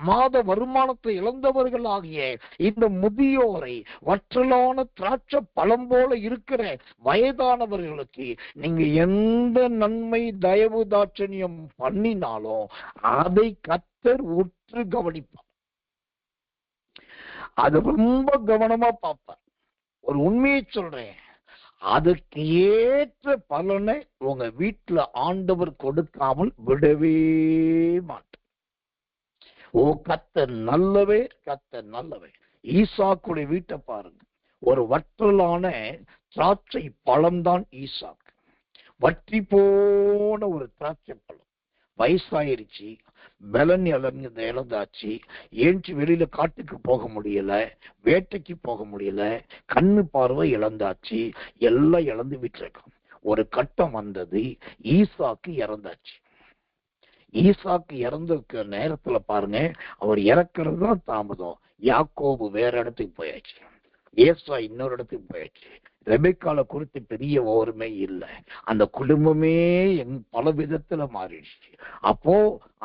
மாத வருமானத்தை இழந்தவர்களாகிய இந்த முதியோரை, வற்றலான திராட்சை பழம் போல இருக்கிற வயதானவர்களுக்கு நீங்க எந்த நன்மை தயவு தாட்சணியம் பண்ணினாலும் அதை கர்த்தர் உற்று கவனிப்பார். அது ரொம்ப கவனமா பார்ப்பார். ஒரு உண்மையை சொல்றேன், அதுக்கு ஏற்ற பலனை உங்க வீட்டுல ஆண்டவர் கொடுக்காமல் விடவே மாட்டார். கர்த்தர் நல்லவே, கர்த்தர் நல்லவே. ஈசாக்குடைய வீட்டை பாருங்க, ஒரு வற்றலான திராட்சை பழம்தான் ஈசாக்கு. வற்றி போன ஒரு திராட்சை பழம், வயசாயிருச்சு, பலன் இழந்தாச்சு, ஏஞ்சி வெளியில காட்டுக்கு போக முடியல, வேட்டைக்கு போக முடியல, கண்ணு பார்வை இழந்தாச்சு, எல்லாம் இழந்து விட்டுருக்கோம். ஒரு கட்டம் வந்தது, ஈசாக்கு இறந்தாச்சு. ஈசாக்கு இறந்திருக்க நேரத்துல பாருங்க, அவர் இறக்குறது தான் தாமதம். யாக்கோபு வேற இடத்துக்கு போயாச்சு, ஏசா இன்னொரு இடத்துக்கு போயாச்சு. ரெபெக்கால குறித்து பெரிய ஓர்மை இல்லை, அந்த குடும்பமே பல விதத்துல மாறிடுச்சு. அப்போ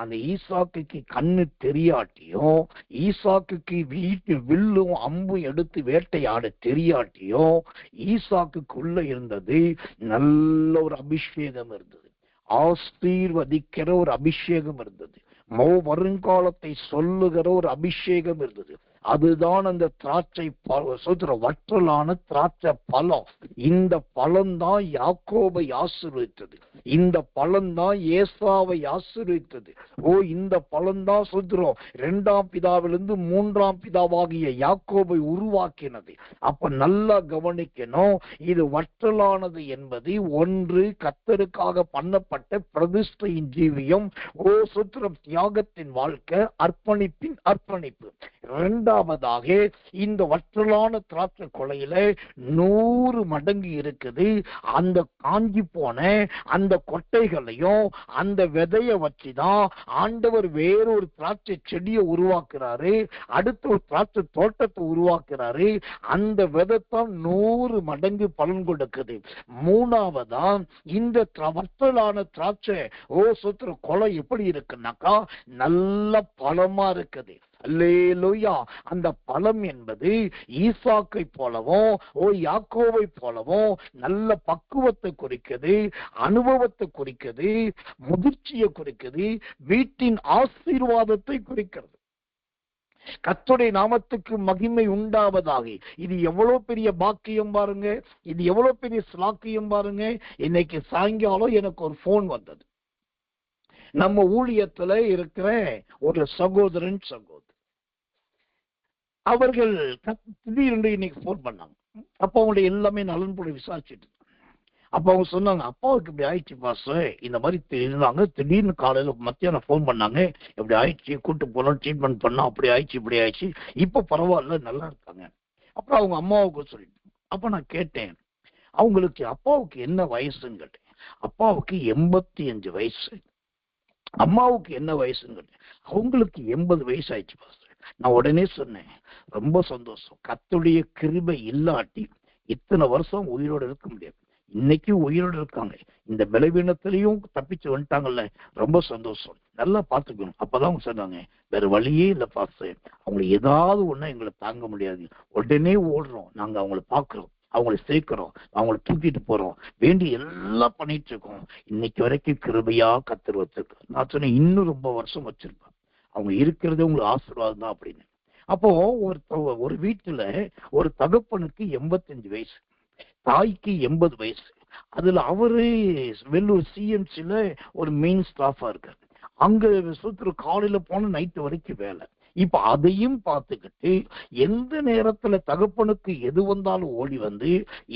அந்த ஈசாக்குக்கு கண்ணு தெரியாட்டியும், ஈசாக்குக்கு வீட்டு வில்லும் அம்பும் எடுத்து வேட்டையாட தெரியாட்டியும், ஈசாக்குள்ள இருந்தது நல்ல ஒரு அபிஷேகம் இருந்தது, ஆசீர்வதிக்கிற ஒரு அபிஷேகம் இருந்தது, வருங்காலத்தை சொல்லுகிற ஒரு அபிஷேகம் இருந்தது. அதுதான் அந்த திராட்சை வற்றலான திராட்சை பழம். இந்த பழம் தான் யாக்கோபை ஆசீர்வதித்தது, இந்த பழம் தான் ஏசாவை ஆசீர்வதித்தது. இந்த பழம் தான் சொல்றோம் இரண்டாம் பிதாவிலிருந்து மூன்றாம் பிதாவாகிய யாக்கோபை உருவாக்கினது. அப்ப நல்லா கவனிக்கணும், இது வற்றலானது என்பது ஒன்று கர்த்தருக்காக பண்ணப்பட்ட பிரதிஷ்டையின் ஜீவியம், சுத்திரம் தியாகத்தின் வாழ்க்கை, அர்ப்பணிப்பின் அர்ப்பணிப்பு. இரண்டாவதாக இந்த வற்றலான திராட்சை கொலையில 100 மடங்கு இருக்குது. அந்த காஞ்சி போன அந்த கொட்டைகளையும் அந்த விதைய வச்சுதான் ஆண்டவர் வேறொரு திராட்சை செடியை உருவாக்குறாரு, அடுத்த ஒரு திராட்சை தோட்டத்தை உருவாக்குறாரு. அந்த விதைத்தான் 100 மடங்கு பலன் கொடுக்குது. மூணாவதா இந்த வற்றலான திராட்சை சுத்திர கொலை எப்படி இருக்குன்னாக்கா நல்ல பழமா இருக்குது. அல்லேலூயா. அந்த பழம் என்பது ஈசாக்கை போலவும் யாக்கோவை போலவும் நல்ல பக்குவத்தை குறிக்குது, அனுபவத்தை குறிக்குது, முதிர்ச்சியை குறிக்குது, வீட்டின் ஆசீர்வாதத்தை குறிக்கிறது. கர்த்தருடைய நாமத்துக்கு மகிமை உண்டாவதாக. இது எவ்வளவு பெரிய பாக்கியம் பாருங்க, இது எவ்வளவு பெரிய ஸ்லாக்கியம் பாருங்க. இன்னைக்கு சாயங்காலம் எனக்கு ஒரு போன் வந்தது. நம்ம ஊழியத்துல இருக்கிற ஒரு சகோதரன் சகோதரி அவர்கள் திடீரென்று இன்னைக்கு போன் பண்ணாங்க. அப்ப அவங்களுடைய எல்லாமே நலன் போல விசாரிச்சுட்டு அப்ப அவங்க சொன்னாங்க, அப்பாவுக்கு இப்படி ஆயிடுச்சு பாஸ், இந்த மாதிரி இருந்தாங்க, திடீர்னு காலையில மத்தியானம் போன் பண்ணாங்க, இப்படி ஆயிடுச்சு, கூட்டு போனோம், ட்ரீட்மெண்ட் பண்ணோம், அப்படி ஆயிடுச்சு இப்படி ஆயிடுச்சு, இப்ப பரவாயில்ல நல்லா இருக்காங்க. அப்புறம் அவங்க அம்மாவுக்கு சொல்லிட்டு அப்ப நான் கேட்டேன், அவங்களுக்கு அப்பாவுக்கு என்ன வயசுன்னு கேட்டேன். அப்பாவுக்கு 85 வயசு, அம்மாவுக்கு என்ன வயசுன்னு கேட்டேன். அவங்களுக்கு 80 வயசு ஆயிடுச்சு பாஸ். நான் உடனே சொன்னேன், ரொம்ப சந்தோஷம், கர்த்தருடைய கிருபை இல்லாட்டி இத்தனை வருஷம் உயிரோடு இருக்க முடியாது. இன்னைக்கு உயிரோடு இருக்காங்க, இந்த பலவீனத்திலையும் தப்பிச்சு வந்துட்டாங்கல்ல, ரொம்ப சந்தோஷம், நல்லா பார்த்துக்கணும். அப்பதான் அவங்க சொன்னாங்க, வேற வழியே இல்லை பாஸ், அவங்களை ஏதாவது ஒண்ணு எங்களை தாங்க முடியாது, உடனே ஓடுறோம், நாங்க அவங்களை பாக்குறோம், அவங்களை சேர்க்கிறோம், அவங்களை தூக்கிட்டு போறோம், வேண்டி எல்லாம் பண்ணிட்டு இருக்கோம். இன்னைக்கு வரைக்கும் கிருபையா கர்த்தர் வச்சிருக்கோம். நான் சொன்னேன், இன்னும் ரொம்ப வருஷம் வச்சிருப்பேன், அவங்க இருக்கிறது உங்களுக்கு ஆசீர்வாதம் தான் அப்படின்னு. அப்போ ஒரு வீட்டுல ஒரு தகப்பனுக்கு 85 வயசு, தாய்க்கு 80 வயசு. அதுல அவரு வெள்ளூர் சிஎம்சில ஒரு மெயின் ஸ்டாஃபா இருக்காரு. அங்க சுத்திர காலையில போன நைட்டு வரைக்கும் வேலை. இப்ப அதையும் பார்த்துக்கிட்டு எந்த நேரத்துல தகப்பனுக்கு எது வந்தாலும் ஓடி வந்து,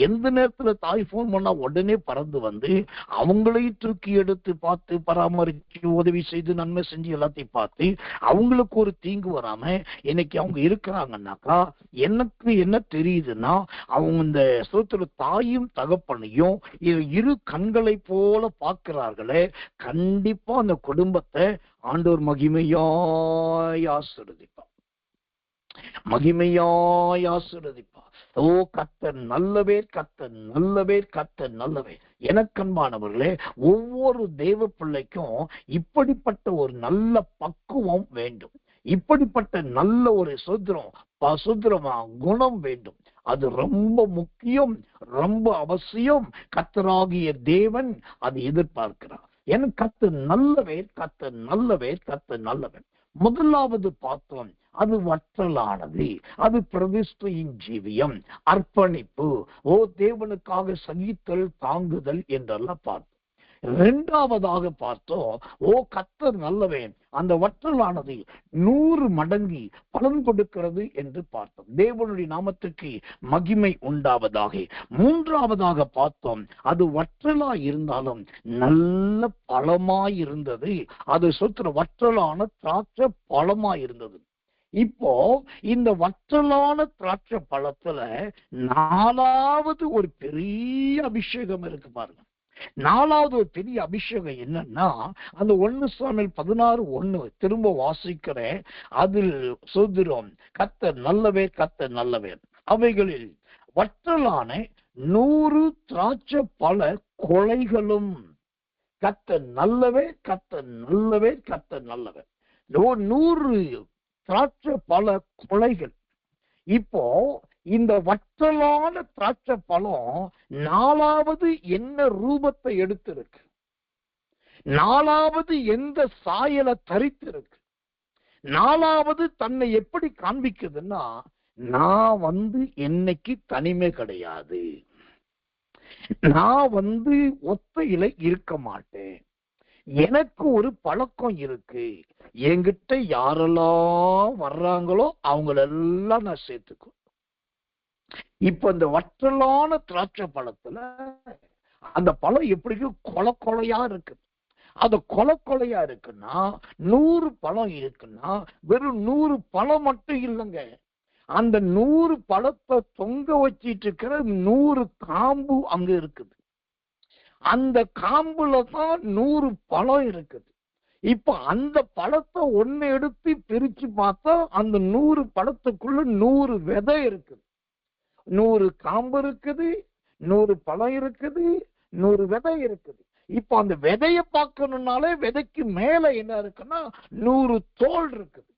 எந்த நேரத்துல தாய் போன் பண்ணா உடனே பறந்து வந்து அவங்களையும் தூக்கி எடுத்து பார்த்து பராமரிச்சு உதவி செய்து நன்மை செஞ்சு எல்லாத்தையும் பார்த்து அவங்களுக்கு ஒரு தீங்கு வராம இன்னைக்கு அவங்க இருக்கிறாங்கன்னாக்கா எனக்கு என்ன தெரியுதுன்னா, அவங்க இந்த சோத்துல தாயும் தகப்பனையும் இரு கண்களை போல பார்க்கிறார்களே, கண்டிப்பா அந்த குடும்பத்தை ஆண்டவர் மகிமையாய் ஆசீர்வதிப்பார், மகிமையாய் ஆசீர்வதிப்பார். ஓ கர்த்தர் நல்லவர், கர்த்தர் நல்லவர், கர்த்தர் நல்லவர். எனக்கன்பானவர்களே, ஒவ்வொரு தேவ பிள்ளைக்கும் இப்படிப்பட்ட ஒரு நல்ல பக்குவம் வேண்டும், இப்படிப்பட்ட நல்ல ஒரு சுத்திரமா குணம் வேண்டும். அது ரொம்ப முக்கியம், ரொம்ப அவசியம். கர்த்தராகிய தேவன் அதை எதிர்பார்க்கிறார். என் கர்த்தர் நல்லவர், கர்த்தர் நல்லவர், கர்த்தர் நல்லவர். முதலாவது பார்த்தோம், அது வற்றலானது, அது பிரதிஷ்டையின் ஜீவியம், அர்ப்பணிப்பு, தேவனுக்காக சகித்தல், தாங்குதல் என்றெல்லாம் பார்த்தோம். இரண்டாவதாக பார்த்தோம், கர்த்தர் நல்லவன், அந்த வற்றலானது 100 மடங்கு பலன் கொடுக்கிறது என்று பார்த்தோம். தேவனுடைய நாமத்துக்கு மகிமை உண்டாவதாக. மூன்றாவதாக பார்த்தோம், அது வற்றலா இருந்தாலும் நல்ல பழமாய் இருந்தது, அது வற்றலான திராட்சை பழமாய் இருந்தது. இப்போ இந்த வற்றலான திராட்சை பழத்துல 4வது ஒரு பெரிய அபிஷேகம் இருக்கு பாருங்க. 4வது ஒரு பெரிய அபிஷேகம் என்னன்னா, அந்த 1 சாமுவேல் 16:1 திரும்ப வாசிக்கிறேன். அதில் சொல்கிறோம், கர்த்தர் நல்லவர், கர்த்தர் நல்லவர், அவைகளில் வற்றலான 100 திராட்சை பழ கொலைகளும். கர்த்தர் நல்லவர், கர்த்தர் நல்லவர், கர்த்தர் நல்லவர். 100 திராட்சை பழ கொலைகள். இப்போ இந்த வற்றலான திராட்சை பழம் 4வது என்ன ரூபத்தை எடுத்திருக்கு, 4வது எந்த சாயலை தரித்திருக்கு, 4வது தன்னை எப்படி காண்பிக்குதுன்னா, நான் என்னைக்கு தனிமை கிடையாது, நான் ஒத்தையில இருக்க மாட்டேன், எனக்கு ஒரு பழக்கம் இருக்கு, என்கிட்ட யாரெல்லாம் வர்றாங்களோ அவங்களெல்லாம் நான் சேர்த்துக்குவேன். இப்ப இந்த வற்றலான திராட்சை பழத்துல அந்த பழம் எப்படி கொலை கொலையா இருக்கு, அது கொலையா இருக்குன்னா 100 பழம் இருக்குன்னா வெறும் 100 பழம் மட்டும் இல்லைங்க, அந்த 100 பழத்தை தொங்க வச்சிட்டு இருக்கிற 100 காம்பு அங்க இருக்குது. அந்த காம்புல தான் 100 பழம் இருக்குது. இப்ப அந்த பழத்தை ஒண்ணு எடுத்து பிரிச்சு பார்த்தா அந்த 100 பழத்துக்குள்ள 100 விதை இருக்குது. 100 காம்பு இருக்குது, 100 பழம் இருக்குது, 100 விதை இருக்குது. இப்ப அந்த விதைய பார்க்கணும்னாலே விதைக்கு மேல என்ன இருக்குன்னா 100 தோல் இருக்குது.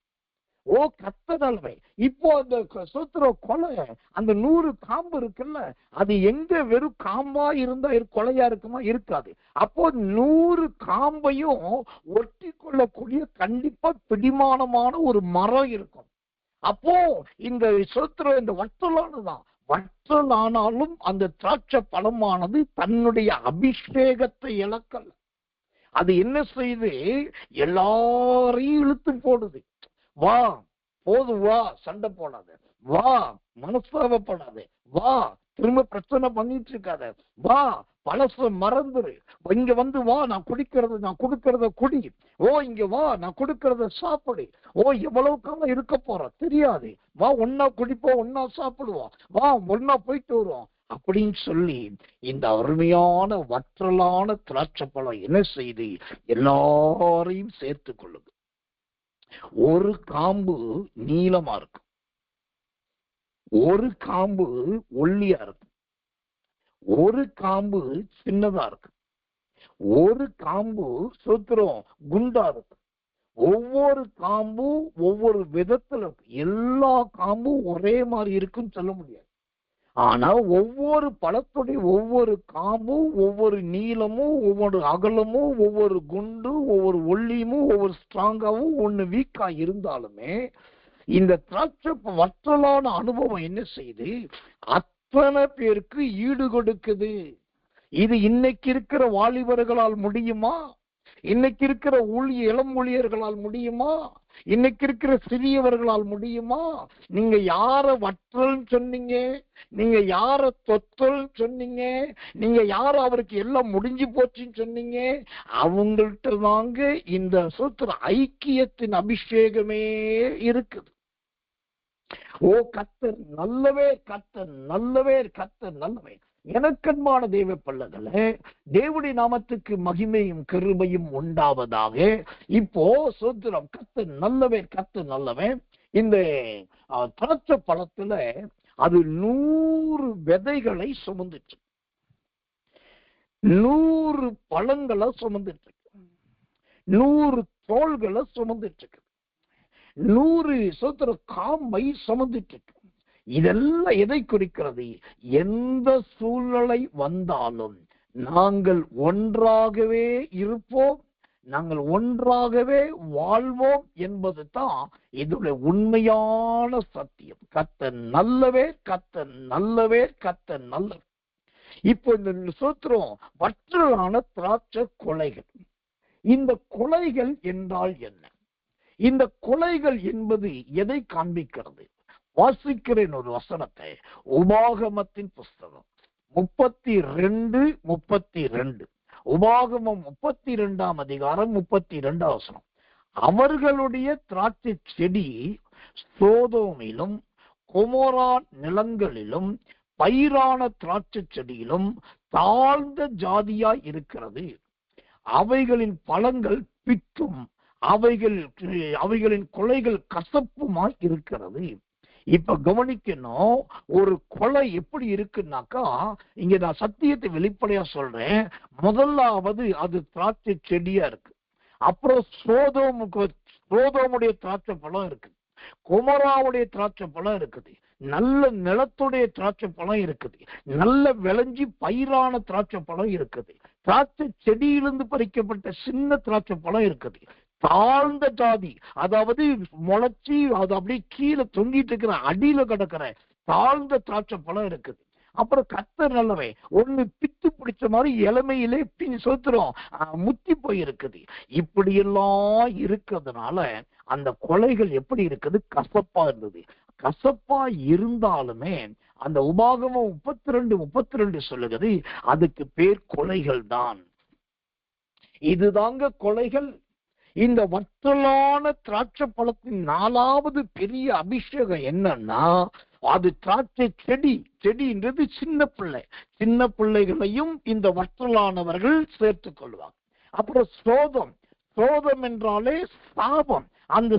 ஓ கத்ததல்வை, இப்போ அந்த சோத்திர கொலை அந்த 100 காம்பு இருக்குல்ல, அது எங்க வெறும் காம்பா இருந்தா கொலையா இருக்குமா? இருக்காது. அப்போ 100 காம்பையும் ஒட்டி கொள்ளக்கூடிய கண்டிப்பா பிடிமானமான ஒரு மரம் இருக்கும். அப்போ இந்த சோத்திர இந்த வற்றலானதான், வற்றல் ஆனாலும் அந்த திராட்சை பழமானது தன்னுடைய அபிஷேகத்தை இழக்கல. அது என்ன செய்து எல்லாரையும் இழுத்து போடுது. வா போதும், வா சண்டை போடாத, வா மனஸ்தாபப்படாத, வா திரும்ப பிரச்சனை பண்ணிட்டு இருக்காத, வா பழச மறந்துரு, இங்க வந்து வா நான் கொடுக்கறத குடி, ஓ இங்க வா நான் கொடுக்கறத சாப்பிடு, ஓ எவ்வளவு காலம் இருக்க போறோம் தெரியாது, வா ஒன்னா குடிப்போம், ஒன்னா சாப்பிடுவோம், வா ஒன்னா போயிட்டு வருவோம் அப்படின்னு சொல்லி இந்த அருமையான வற்றலான திராட்சை பழம் என்ன செய்து எல்லாரையும் சேர்த்து கொள்ளுது. ஒரு காம்பு நீளமா இருக்கும், ஒரு காம்பு ஒல்லியா இருக்கும், ஒரு காம்பு சின்னதா இருக்கு, ஒரு காம்பு சூத்திரம் குண்டா இருக்கு. ஒவ்வொரு காம்பும் ஒவ்வொரு விதத்துல இருக்கு. எல்லா காம்பும் ஒரே மாதிரி இருக்குன்னு சொல்ல முடியாது. ஆனா ஒவ்வொரு பழத்துடைய ஒவ்வொரு காம்பும் ஒவ்வொரு நீளமும் ஒவ்வொரு அகலமும் ஒவ்வொரு குண்டும் ஒவ்வொரு ஒல்லியமும் ஒவ்வொரு ஸ்ட்ராங்காவும் ஒண்ணு வீக்கா இருந்தாலுமே இந்த திராட்சை வற்றலான அனுபவம் என்ன செய்யுது, அத்தனை பேருக்கு ஈடு கொடுக்குது. இது இன்னைக்கு இருக்கிற வாலிபர்களால் முடியுமா? இன்னைக்கு இருக்கிற இளம் ஊழியர்களால் முடியுமா? இன்னைக்கு இருக்கிற சிறியவர்களால் முடியுமா? நீங்க யார வற்றல் சொன்னீங்க, நீங்க யார தொற்றல் சொன்னீங்க, நீங்க யார அவருக்கு எல்லாம் முடிஞ்சு போச்சுன்னு சொன்னீங்க, அவங்கள்ட்ட தாங்க இந்த சூத்திர ஐக்கியத்தின் அபிஷேகமே இருக்குது. ஓ கர்த்தர் நல்லவே, கர்த்தர் நல்லவே, கர்த்தர் நல்லவே. எனக்கன்பான தேவ பிள்ளைகளே, தேவனுடைய நாமத்துக்கு மகிமையும் கிருபையும் உண்டாவதாக. இப்போ சோத்திரம் கர்த்தர் நல்லவே, கர்த்தர் நல்லவே. இந்த திராட்சை பழத்துல அது 100 விதைகளை சுமந்துட்டு, 100 பழங்களை சுமந்துட்டு, 100 தோள்களை சுமந்துட்டு, 100 சோத்திர காம்பை சுமந்துட்டு. இதெல்லாம் எதை குறிக்கிறது? எந்த சூழ்நிலை வந்தாலும் நாங்கள் ஒன்றாகவே இருப்போம், நாங்கள் ஒன்றாகவே வாழ்வோம் என்பது தான் இதோட உண்மையான சத்தியம். கர்த்தர் நல்லவே, கர்த்தர் நல்லவே, கர்த்தர் நல்லவே. இப்போ இந்த சூத்திரம் வற்றலான திராட்சை கொலைகள். இந்த கொலைகள் என்றால் என்ன? இந்த கொலைகள் என்பது எதை காண்பிக்கிறது? வாசிக்கிறேன் ஒரு வசனத்தை. உபாகமத்தின் புஸ்தகம் 32:32. உபாகமம் 32ஆம் அதிகாரம் 32ஆம் வசனம். அவர்களுடைய திராட்சை செடி சோதோமிலும் கொமோரா நிலங்களிலும் பயிரான திராட்சை செடியிலும் தாழ்ந்த ஜாதியாய் இருக்கிறது. அவைகளின் பழங்கள் பிற்றும் அவைகளின் கொலைகள் கசப்புமாய் இருக்கிறது. இப்ப கவனிக்கணும், ஒரு கொலை எப்படி இருக்குன்னாக்கா, இங்க நான் சத்தியத்தை வெளிப்படையா சொல்றேன். முதலாவது அது திராட்சை செடியா இருக்கு. அப்புறம் சோதோமுடைய திராட்சை பழம் இருக்குது, குமராவுடைய திராட்சை பழம் இருக்குது, நல்ல நிலத்துடைய திராட்சை பழம் இருக்குது, நல்ல விளைஞ்சி பயிரான திராட்சை பழம் இருக்குது, திராட்சை செடியிலிருந்து பறிக்கப்பட்ட சின்ன திராட்சை பழம் இருக்குது, தாழ்ந்த ஜாதி, அதாவது முளைச்சி அது அப்படியே கீழே தொங்கிட்டு இருக்கிற அடியில கிடக்கிற தாழ்ந்த திராட்சை பழம் இருக்குது. அப்புறம் கர்த்தர் நல்லவே, ஒண்ணு பித்து பிடிச்ச மாதிரி இளமையிலே சோத்திரம் முத்தி போய் இருக்குது. இப்படி எல்லாம் இருக்கிறதுனால அந்த கொலைகள் எப்படி இருக்குது? கசப்பா இருந்தது. கசப்பா இருந்தாலுமே அந்த உபாகமம் 32:32 சொல்லுகிறது, அதுக்கு பேர் கொலைகள் தான். இதுதாங்க கொலைகள். இந்த வற்றலான திராட்சை பழத்தின் 4வது பெரிய அபிஷேகம் என்னன்னா, அது திராட்சை செடின்றது சின்ன பிள்ளைகளையும் இந்த வற்றலானவர்கள் சேர்த்துக் கொள்வாங்க. அப்புறம் சோதம் என்றாலே சாபம். அந்த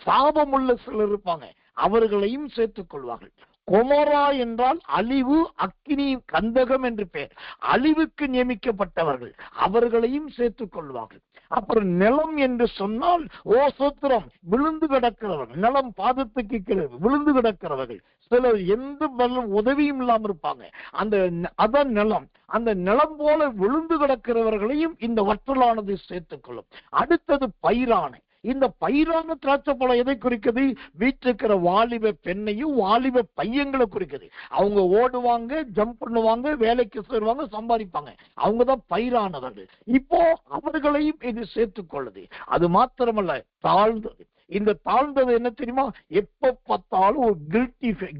சாபம் உள்ள சிலர் இருப்பாங்க, அவர்களையும் சேர்த்துக் கொள்வார்கள். கொமோரா என்றால் அழிவு, அக்கினி, கந்தகம் என்று பெயர். அழிவுக்கு நியமிக்கப்பட்டவர்கள், அவர்களையும் சேர்த்துக் கொள்வார்கள். அப்புறம் நிலம் என்று சொன்னால் சூத்திரம், விழுந்து கிடக்கிறவர்கள், நிலம் பாதத்துக்கு கீழே விழுந்து கிடக்கிறவர்கள், சிலர் எந்த உதவியும் இல்லாம இருப்பாங்க. அதான் நிலம். அந்த நிலம் போல விழுந்து கிடக்கிறவர்களையும் இந்த வற்றலானது சேர்த்துக் கொள்ளும். அடுத்தது பயிரானை. இந்த பயிரான திராட்சை பழம் எதை குறிக்குது? வீட்டில் இருக்கிற வாலிப பெண்ணையும் வாலிப பையங்களை குறிக்குது. அவங்க ஓடுவாங்க, ஜம்ப் பண்ணுவாங்க, வேலைக்கு சேருவாங்க, சம்பாதிப்பாங்க. அவங்கதான் பயிரானவர்கள். இப்போ அவர்களையும் இது சேர்த்துக் கொள்ளுது. அது மாத்திரமல்ல, தாழ்ந்தது. இந்த தாழ்ந்தது என்ன தெரியுமா? எப்ப பார்த்தாலும் ஒரு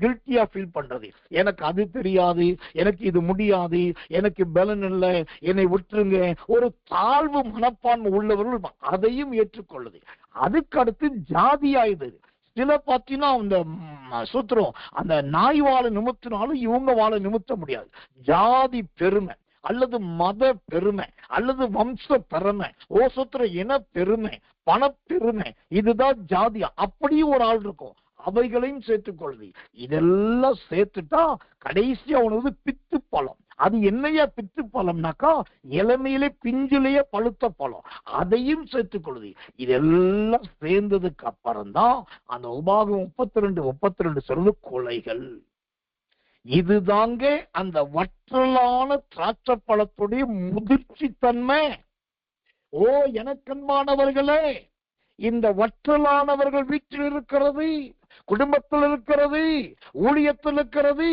கில்ட்டியா ஃபீல் பண்றது. எனக்கு அது தெரியாது, எனக்கு இது முடியாது, எனக்கு பலன் இல்லை, என்னை விட்டுருங்க. ஒரு தாழ்வு மனப்பான்மை உள்ளவர்கள் அதையும் ஏற்றுக்கொள்ளுது. அதுக்கு அடுத்து ஜாதியாயுது. சில பார்த்தீங்கன்னா அந்த சூத்திரம், அந்த நாய் வாழை நிமித்தினாலும் இவங்க வாழை நிமித்த முடியாது. ஜாதி பெருமை அல்லது மத பெருமை அல்லது வம்ச பெருமை, சூத்திர இன பெருமை, பணப்பெருமை, இதுதான் ஜாதியா. அப்படியும் ஒரு ஆள் இருக்கும், அவைகளையும் சேர்த்துக் கொள்ளுது. இதெல்லாம் சேர்த்துட்டா கடைசியா உனது பித்து பழம். அது என்னையா பித்து பழம்னாக்கா, இளமையிலே பிஞ்சிலேயே பழுத்த பழம், அதையும் சேர்த்துக் கொள்ளுது. இதெல்லாம் சேர்ந்ததுக்கு அப்புறம் தான் அந்த உபாகம் 32 சொல்றது கொலைகள். இதுதாங்க அந்த வற்றலான திராட்சை பழத்துடைய முதிர்ச்சி தன்மை. எனக்கன்பானவர்களே, இந்த வற்றலானவர்கள் வீட்டில் இருக்கிறது, குடும்பத்தில் இருக்கிறது, ஊழியத்தில் இருக்கிறது,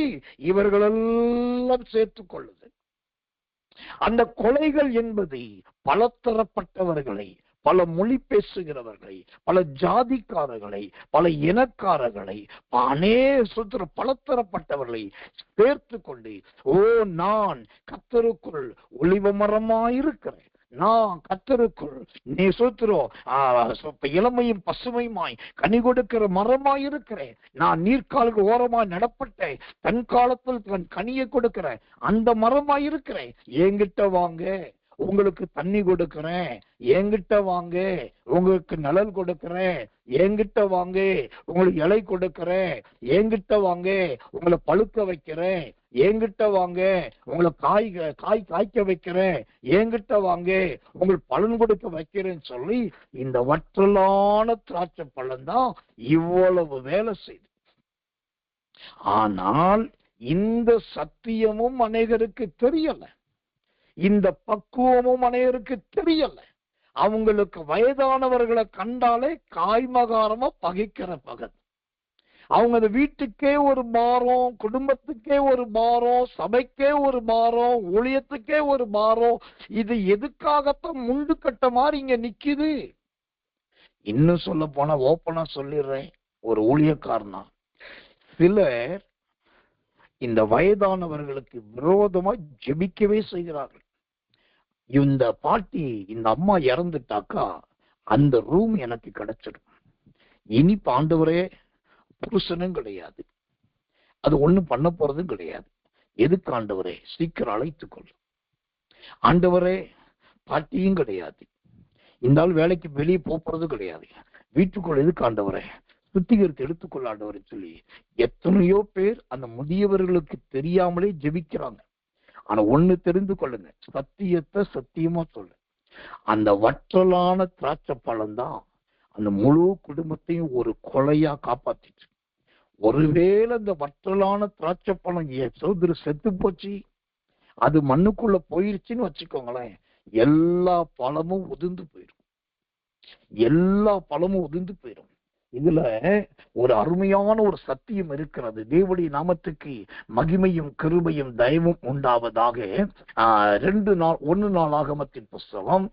இவர்களெல்லாம் சேர்த்துக் கொள்ளுது. அந்த கொலைகள் என்பது பலதரப்பட்டவர்களை, பல மொழி பேசுகிறவர்களை, பல ஜாதிக்காரர்களை, பல இனக்காரர்களை, பலதரப்பட்டவர்களை சேர்த்து கொண்டு, நான் கர்த்தருக்குள் ஒலிவ மரமாயிருக்கிறேன், நான் கர்த்தருக்குள் நீ இளமையும் பசுமையுமாய் கனி கொடுக்கிற மரமாயிருக்கிறேன், நான் நீர்க்காலுக்கு ஓரமாய் நடப்பட்டேன், தன் காலத்தில் தன் கனியை கொடுக்கிற அந்த மரமாயிருக்கிறேன். என்கிட்ட வாங்க, உங்களுக்கு தண்ணி கொடுக்கிறேன், என்கிட்ட வாங்க, உங்களுக்கு நிழல் கொடுக்கிறேன், என்கிட்ட வாங்க, உங்களுக்கு இலை கொடுக்கிறேன், என்கிட்ட வாங்க, உங்களை பழுக்க வைக்கிறேன், என்கிட்ட வாங்க, உங்களை காய்க்க வைக்கிறேன், என்கிட்ட வாங்க, உங்களுக்கு பலன் கொடுக்க வைக்கிறேன்னு சொல்லி இந்த வற்றலான திராட்சை பழம் தான் இவ்வளவு வேலை செய்து. ஆனால் இந்த சத்தியமும் அநேகருக்கு தெரியல, இந்த பக்குவமும் அநேகருக்கு தெரியல. அவங்களுக்கு வயதானவர்களை கண்டாலே காய்மகாரமா பகைக்கிற பகத். அவங்க அந்த வீட்டுக்கே ஒரு பாரம், குடும்பத்துக்கே ஒரு பாரம், சபைக்கே ஒரு பாரம், ஊழியத்துக்கே ஒரு பாரம். இது எதுக்காகத்தான் முண்டு கட்ட மாதிரி இங்க நிக்குது. இன்னும் சொல்ல போனா ஓப்பனா சொல்லிடுறேன், ஒரு ஊழியக்காரனா சிலர் இந்த வயதானவர்களுக்கு விரோதமா ஜெபிக்கவே செய்கிறார்கள். இந்த பாட்டி, இந்த அம்மா இறந்துட்டாக்கா அந்த ரூம் எனக்கு கிடைச்சிடும், இனி ஆண்டவரே புருஷனும் கிடையாது, அது ஒண்ணும் பண்ண போறதும் கிடையாது, எதுக்கு ஆண்டவரே சீக்கிரம் அழைத்துக்கொள், ஆண்டவரே பாட்டியும் கிடையாது, இந்த ஆள் வேலைக்கு வெளியே போறதும் கிடையாது, வீட்டுக்குள்ள எதுக்கு ஆண்டவரே சுத்திகரித்து எடுத்துக்கொள்ள ஆண்டவரை சொல்லி எத்தனையோ பேர் அந்த முதியவர்களுக்கு தெரியாமலே ஜெபிக்கிறாங்க. ஆனா ஒண்ணு தெரிந்து கொள்ளுங்க, சத்தியத்தை சத்தியமா சொல்லு, அந்த வற்றலான திராட்சை பழம் தான் அந்த முழு குடும்பத்தையும் ஒரு கொலையா காப்பாத்திச்சு. ஒருவேளை இந்த வற்றலான திராட்சை பழம் சோதரி செத்து போச்சு, அது மண்ணுக்குள்ள போயிருச்சுன்னு வச்சுக்கோங்களேன், எல்லா பழமும் உதிர்ந்து போயிடும், எல்லா பழமும் உதிர்ந்து போயிடும். இதுல ஒரு அருமையான ஒரு சத்தியம் இருக்கிறது. தேவனுடைய நாமத்துக்கு மகிமையும் கிருபையும் தயவும் உண்டாவதாக. 1 நாளாகமத்தின் புஸ்தகம்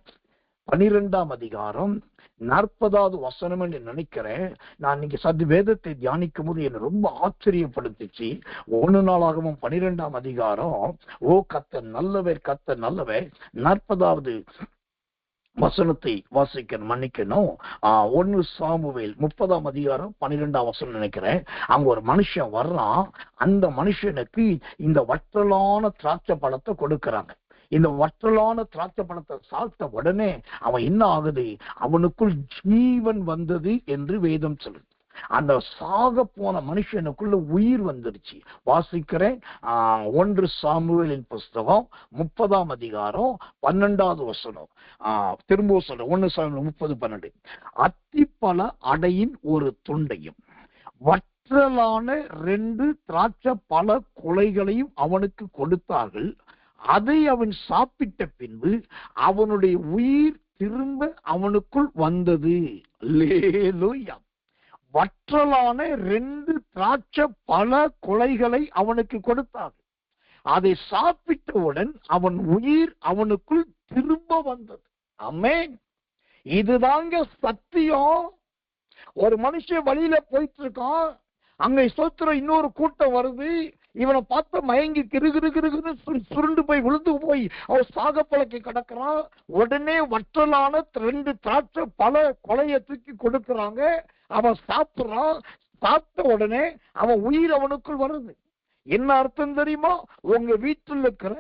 12ஆம் அதிகாரம் 40வது வசனம் என்று நினைக்கிறேன். நான் இன்னைக்கு வேதத்தை தியானிக்கும் போது என்ன ரொம்ப ஆச்சரியப்படுத்துச்சு. 1 நாளாகமும் 12ஆம் அதிகாரம், கர்த்தர் நல்லவர், கர்த்தர் நல்லவர், 40வது வசனத்தை மன்னிக்கணும். 1 சாமுவேல் 30ஆம் அதிகாரம் 12ஆம் வசனம் நினைக்கிறேன். அங்க ஒரு மனுஷன் வர்றான். அந்த மனுஷனுக்கு இந்த வற்றலான திராட்சை பழத்தை கொடுக்கறாங்க. இந்த வற்றலான திராட்சை பழத்தை சாப்பிட்ட உடனே அவன் என்ன ஆகுது, அவனுக்குள் ஜீவன் வந்தது என்று வேதம் சொல்லுது. அந்த சாக போன மனுஷனுக்குள்ள உயிர் வந்துருச்சு. வாசிக்கிறேன். 1 சாமுவேலின் புஸ்தகம் 30ஆம் அதிகாரம் 12வது வசனம். திரும்ப சொல்றேன். 1 சாமுவேல் 30:12. அத்திப்பழ அடையின் ஒரு துண்டையும் வற்றலான 2 திராட்சை பழ குலைகளையும் அவனுக்கு கொடுத்தார்கள். அதை அவன் சாப்பிட்ட பின்பு அவனுடைய உயிர் திரும்ப அவனுக்குள் வந்தது. அல்லேலூயா. வற்றலான 2 திராட்சை பழ குலைகளை அவனுக்கு கொடுத்தார். அதை சாப்பிட்டவுடன் அவன் உயிர் அவனுக்குள் திரும்ப வந்தது. ஆமென். இதுதாங்க சத்தியம். ஒரு மனுஷன் வழியில போயிட்டு இருக்கான். அங்க ஸ்தோத்திரம், இன்னொரு கூட்டம் வருது. இவனை பார்த்து மயங்கி கிருகிருன்னு சுருண்டு போய் விழுந்து போய் அவன் சாக பழக்கி கிடக்கிறான். உடனே வற்றலான 2 திராட்சை பழ கொலையை தூக்கி கொடுக்கறாங்க. அவன் சாப்பிடுறான். சாப்பிட்ட உடனே அவன் உயிர் அவனுக்குள் வருது. என்ன அர்த்தம் தெரியுமா? உங்க வீட்டில் இருக்கிற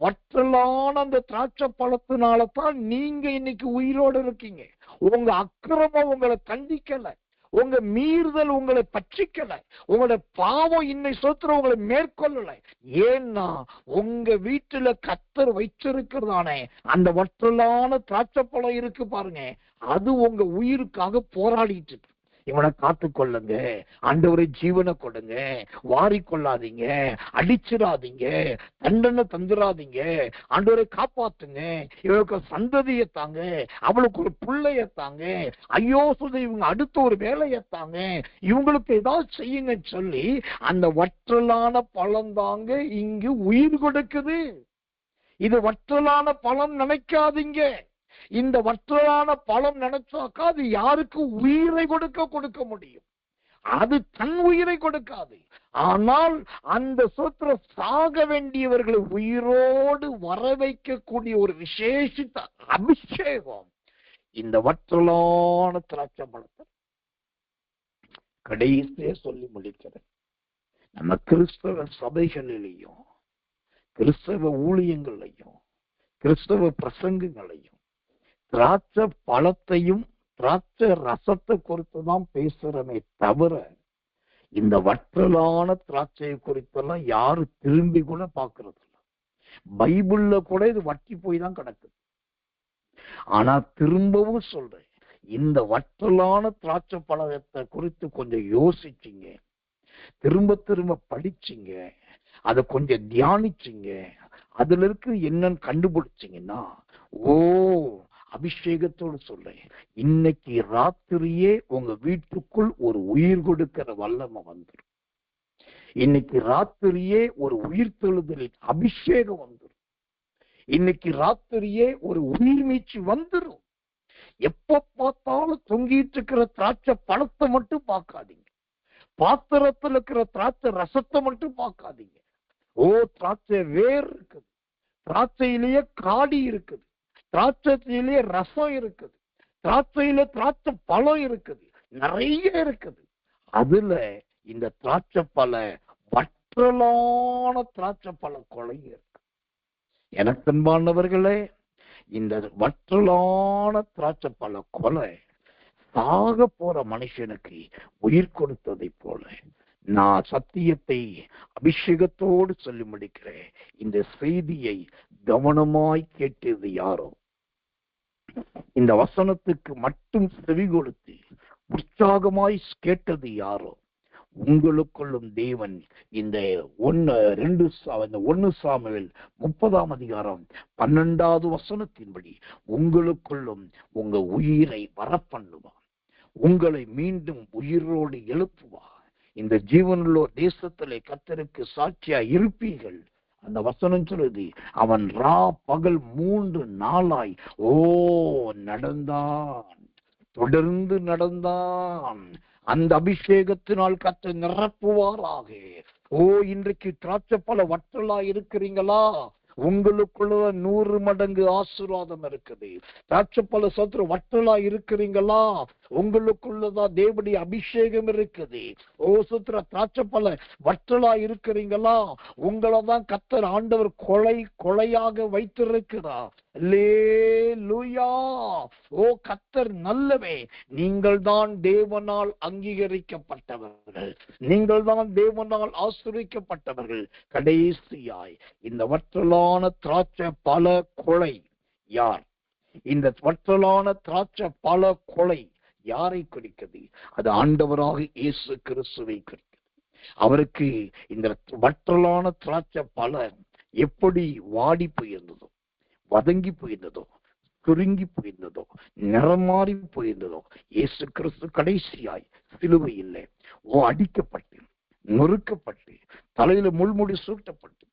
வற்றலான அந்த திராட்சை பழத்தினாலதான் நீங்க இன்னைக்கு உயிரோடு இருக்கீங்க. உங்க அக்கிரமம் உங்களை கண்டிக்கல, உங்க மீறுதல் உங்களை பட்சிக்கல, உங்களுடைய பாவம் இன்னை சொத்துற உங்களை மேற்கொள்ளல. ஏன்னா உங்க வீட்டுல கர்த்தர் வைச்சிருக்கிறதானே அந்த வற்றலான திராட்சை பழம் இருக்கு பாருங்க, அது உங்க உயிருக்காக போராடிட்டு இருக்கு. இவனை காத்துக்கொள்ளுங்க, ஆண்டவரை ஜீவனை கொடுங்க, வாரிக்கொள்ளாதீங்க, அடிச்சிடாதீங்க, தண்டனை தந்துடாதீங்க, ஆண்டவரை காப்பாத்துங்க, இவளுக்கு சந்ததியை தாங்க, அவளுக்கு ஒரு பிள்ளைய தாங்க, ஐயோ சொல்லி இவங்க அடுத்த ஒரு வேலையை தாங்க, இவங்களுக்கு ஏதாவது செய்யுங்கன்னு சொல்லி அந்த வற்றலான பழம் தாங்க இங்கு உயிர் கொடுக்குது. இது வற்றலான பழம் நினைக்காதீங்க. இந்த வற்றலான பழம் நினைச்சாக்கா அது யாருக்கு உயிரை கொடுக்க முடியும்? அது தன் உயிரை கொடுக்காது. ஆனால் அந்த சோத்திர சாக வேண்டியவர்களை உயிரோடு வர வைக்கக்கூடிய ஒரு விசேஷித்த அபிஷேகம் இந்த வற்றலான திராட்சை பழத்தை. கடைசியே சொல்லி முடிக்கிறேன். நம்ம கிறிஸ்தவ சபைகளிலையும் கிறிஸ்தவ ஊழியங்களையும் கிறிஸ்தவ பிரசங்கங்களையும் திராட்சை பழத்தையும் திராட்சை ரசத்தை குறித்துதான் பேசுறமே தவிர இந்த வற்றலான திராட்சையை குறித்தெல்லாம் யாரு திரும்பி கூட பாக்குறது இல்லை. பைபிள்ல கூட இது வற்றி போய் தான் கிடக்குது. ஆனா திரும்பவும் சொல்றேன், இந்த வற்றலான திராட்சை பழத்தை குறித்து கொஞ்சம் யோசிச்சிங்க, திரும்ப படிச்சிங்க, அதை கொஞ்சம் தியானிச்சிங்க, அதுல இருக்கு என்னன்னு கண்டுபிடிச்சிங்கன்னா, ஓ அபிஷேகத்தோடு சொல்றேன், இன்னைக்கு ராத்திரியே உங்க வீட்டுக்குள் ஒரு உயிர் கொடுக்கிற வல்லமை வந்துடும். இன்னைக்கு ராத்திரியே ஒரு உயிர்த்தெழுதலின் அபிஷேகம் வந்துடும். இன்னைக்கு ராத்திரியே ஒரு உயிர் மீட்சி வந்துடும். எப்ப பார்த்தாலும் தொங்கிட்டு இருக்கிற திராட்சை பழத்தை மட்டும் பார்க்காதீங்க, பாத்திரத்தில் இருக்கிற திராட்சை ரசத்தை மட்டும் பார்க்காதீங்க. ஓ திராட்சை வேர் இருக்குது, திராட்சையிலேயே காடி இருக்குது, திராட்சையிலேயே ரசம் இருக்குது, திராட்சையில திராட்சை பழம் இருக்குது, நிறைய இருக்குது. அதுல இந்த திராட்சை பழ வற்றலான திராட்சை பழ கொலை இருக்கு. எனக்கு அன்பானவர்களே, இந்த வற்றலான திராட்சை பழ கொலை சாக போற மனுஷனுக்கு உயிர் கொடுத்ததை போல நான் சத்தியத்தை அபிஷேகத்தோடு சொல்லி முடிக்கிறேன். இந்த செய்தியை கவனமாய் கேட்டது யாரோ, இந்த வசனத்துக்கு மட்டும் செவி கொடுத்து உற்சாகமாய் கேட்டது யாரோ, உங்களுக்குள்ளும் தேவன் இந்த 1 சாமுவேல் 30ஆம் அதிகாரம் 12வது வசனத்தின்படி உங்களுக்குள்ளும் உங்க உயிரை வரப்பண்ணுவார், உங்களை மீண்டும் உயிரோடு எழுப்புவார். இந்த ஜீவனுள்ள தேசத்திலே கர்த்தருக்கு சாட்சியா இருப்பீர்கள். அந்த வசனம் சொல்லுது, அவன் பகல் 3 நாளாய் நடந்தான், தொடர்ந்து நடந்தான். அந்த அபிஷேகத்தினால் கர்த்தர் நிரப்புவாராக. இன்றைக்கு திராட்சை பழ வற்றலா இருக்கிறீங்களா? உங்களுக்குள்ளதான் 100 மடங்கு ஆசீர்வாதம் இருக்குது. திராட்சைப்பழ சோத்திரம் வற்றலா இருக்கிறீங்களா? உங்களுக்குள்ளதான் தேவனுடைய அபிஷேகம் இருக்குது. ஓ சோத்திர திராட்சைப்பழ வற்றலா இருக்கிறீங்களா? உங்களதான் கர்த்தர் ஆண்டவர் கொலையாக வைத்திருக்கிறார். அல்லேலூயா. ஓ கர்த்தர் நல்லவே. நீங்கள் தான் தேவனால் அங்கீகரிக்கப்பட்டவர்கள், நீங்கள் தான் தேவனால் ஆசீர்வதிக்கப்பட்டவர்கள். கடைசியாய் இந்த வற்றலான திராட்சை பழ கொலை யார்? இந்த வற்றலான திராட்சை பழ கொலை யாரை குறிக்கிறது? அது ஆண்டவராக இயேசு கிறிஸ்துவை குறிக்கிறது. அவருக்கு இந்த வற்றலான திராட்சை பழம் எப்படி வாடி போயிருந்ததோ, வதங்கி போயிருந்ததோ, சுருங்கி போயிருந்ததோ, நிறம் மாறி போயிருந்ததோ, இயேசு கிறிஸ்து கடைசியாய் சிலுவையில் அடிக்கப்பட்டு, நொறுக்கப்பட்டு, தலையில முள்முடி சூட்டப்பட்டு,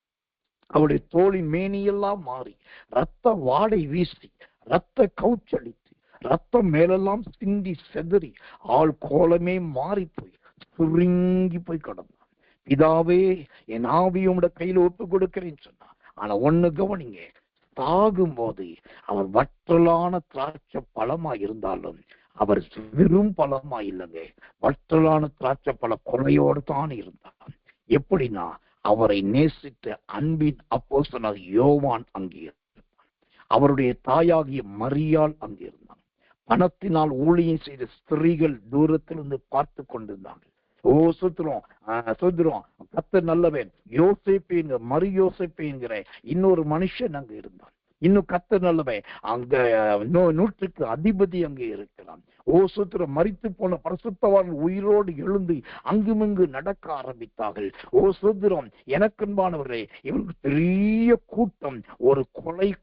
அவருடைய தோளின் மேனியெல்லாம் மாறி, ரத்த வாடை வீசி, ரத்த கவுச்சளித்து, ரத்தம் மேலெல்லாம் சிந்தி செதறி, ஆள் கோலமே மாறி போய் சுருங்கி போய் கிடந்தான். பிதாவே, என் ஆவியை உம்முடைய கையில ஒப்பு கொடுக்கிறேன்னு சொன்னா. ஆனா ஒண்ணு கவனிங்க, சாகும் போது அவர் வற்றலான திராட்சை பழமா இருந்தாலும் அவர் வெறும் பழமா இல்லைங்க, வற்றலான திராட்சை பழ கொலையோடு தான் இருந்தார். எப்படின்னா, அவரை நேசித்த அன்பின் அப்போஸ்தலனாகிய யோவான் அங்கே இருந்தான். அவருடைய தாயாகிய மரியாள் அங்கே இருந்தான். பணத்தினால் ஊழியம் செய்த ஸ்திரீகள் தூரத்திலிருந்து பார்த்து கொண்டிருந்தாங்க. ஓ சுத்திரம் கர்த்தர் நல்லவன். யோசேப்பு, மரி யோசேப்பு என்கிற இன்னொரு மனுஷன் அங்க இருந்தான். இன்னும் கர்த்தர் நல்லவன். அங்க 100க்கு அதிபதி அங்கே இருக்கிறான். ஓ சுத்திரம் மரித்து போன பரிசுத்தவான்கள் உயிரோடு எழுந்து அங்குமிங்கு நடக்க ஆரம்பித்தார்கள். ஓ சுத்திரம் எனக்கன்பானவர்களே, இவருக்கு பெரிய கூட்டம் ஒரு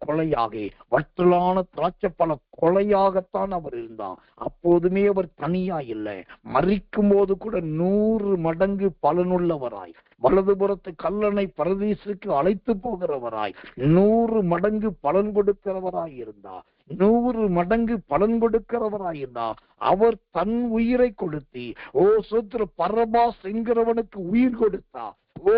கொலையாக, வற்றலான திராட்சை பழ கொலையாகத்தான் அவர் இருந்தார். அப்போதுமே அவர் தனியா இல்லை, மரிக்கும் போது கூட 100 மடங்கு பலனுள்ளவராய், வலதுபுறத்து கல்லணை பரதீசுக்கு அழைத்து போகிறவராய், 100 மடங்கு பலன் கொடுக்கிறவராய் இருந்தார். 100 மடங்கு பலன் கொடுக்கிறவராய் இருந்தார். அவர் தன் உயிரை கொடுத்து, ஓ சோத்திர பரபாஸ் என்கிறவனுக்கு உயிர் கொடுத்தார். ஓ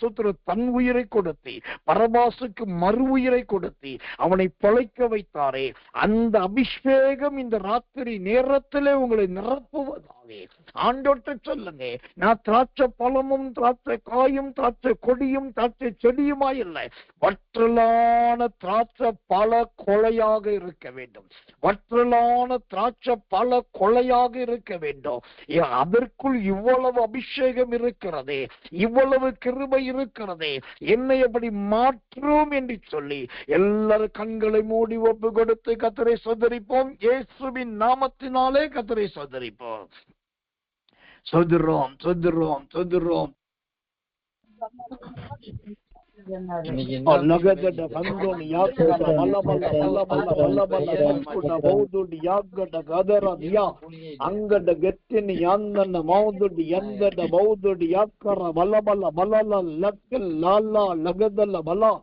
சோத்திர தன் உயிரை கொடுத்து, பரபாசுக்கு மறு உயிரை கொடுத்து அவனை பிழைக்க வைத்தாரே. அந்த அபிஷேகம் இந்த ராத்திரி நேரத்திலே உங்களை நிரப்புவதாக ஆண்டோட்ட சொல்லுங்க. நான் திராட்சை பழமும், திராட்சை காயும், திராட்சை கொடியும், திராட்சை செடியுமா இல்லை, வற்றலான திராட்சை பழ கொலையாக இருக்க வேண்டும். வற்றலான திராட்சை பழ கொலையாக இருக்க வேண்டும். அதற்குள் இவ்வளவு அபிஷேகம் இருக்கிறதே, இவ்வளவு கிருபை இருக்கிறதே, என்னை எப்படி மாற்றும் என்று சொல்லி எல்லாரும் கண்களை மூடி ஒப்பு கொடுத்து கர்த்தரை சோதரிப்போம். இயேசுவின் நாமத்தினாலே கர்த்தரை சோதரிப்போம். சோதரோம். ಅಂಗಡ ಗೆತ್ತಿನ ಯಾಂದನ ಮೌದುಡಿ ಎಂದಡ ಮೌದುಡಿ ಯಾಕರ ಬಲ ಬಲ ಬಲಲ ಲಕ್ಕಲ್ ಲಾಲ ಲಗದಲ್ಲ ಬಲ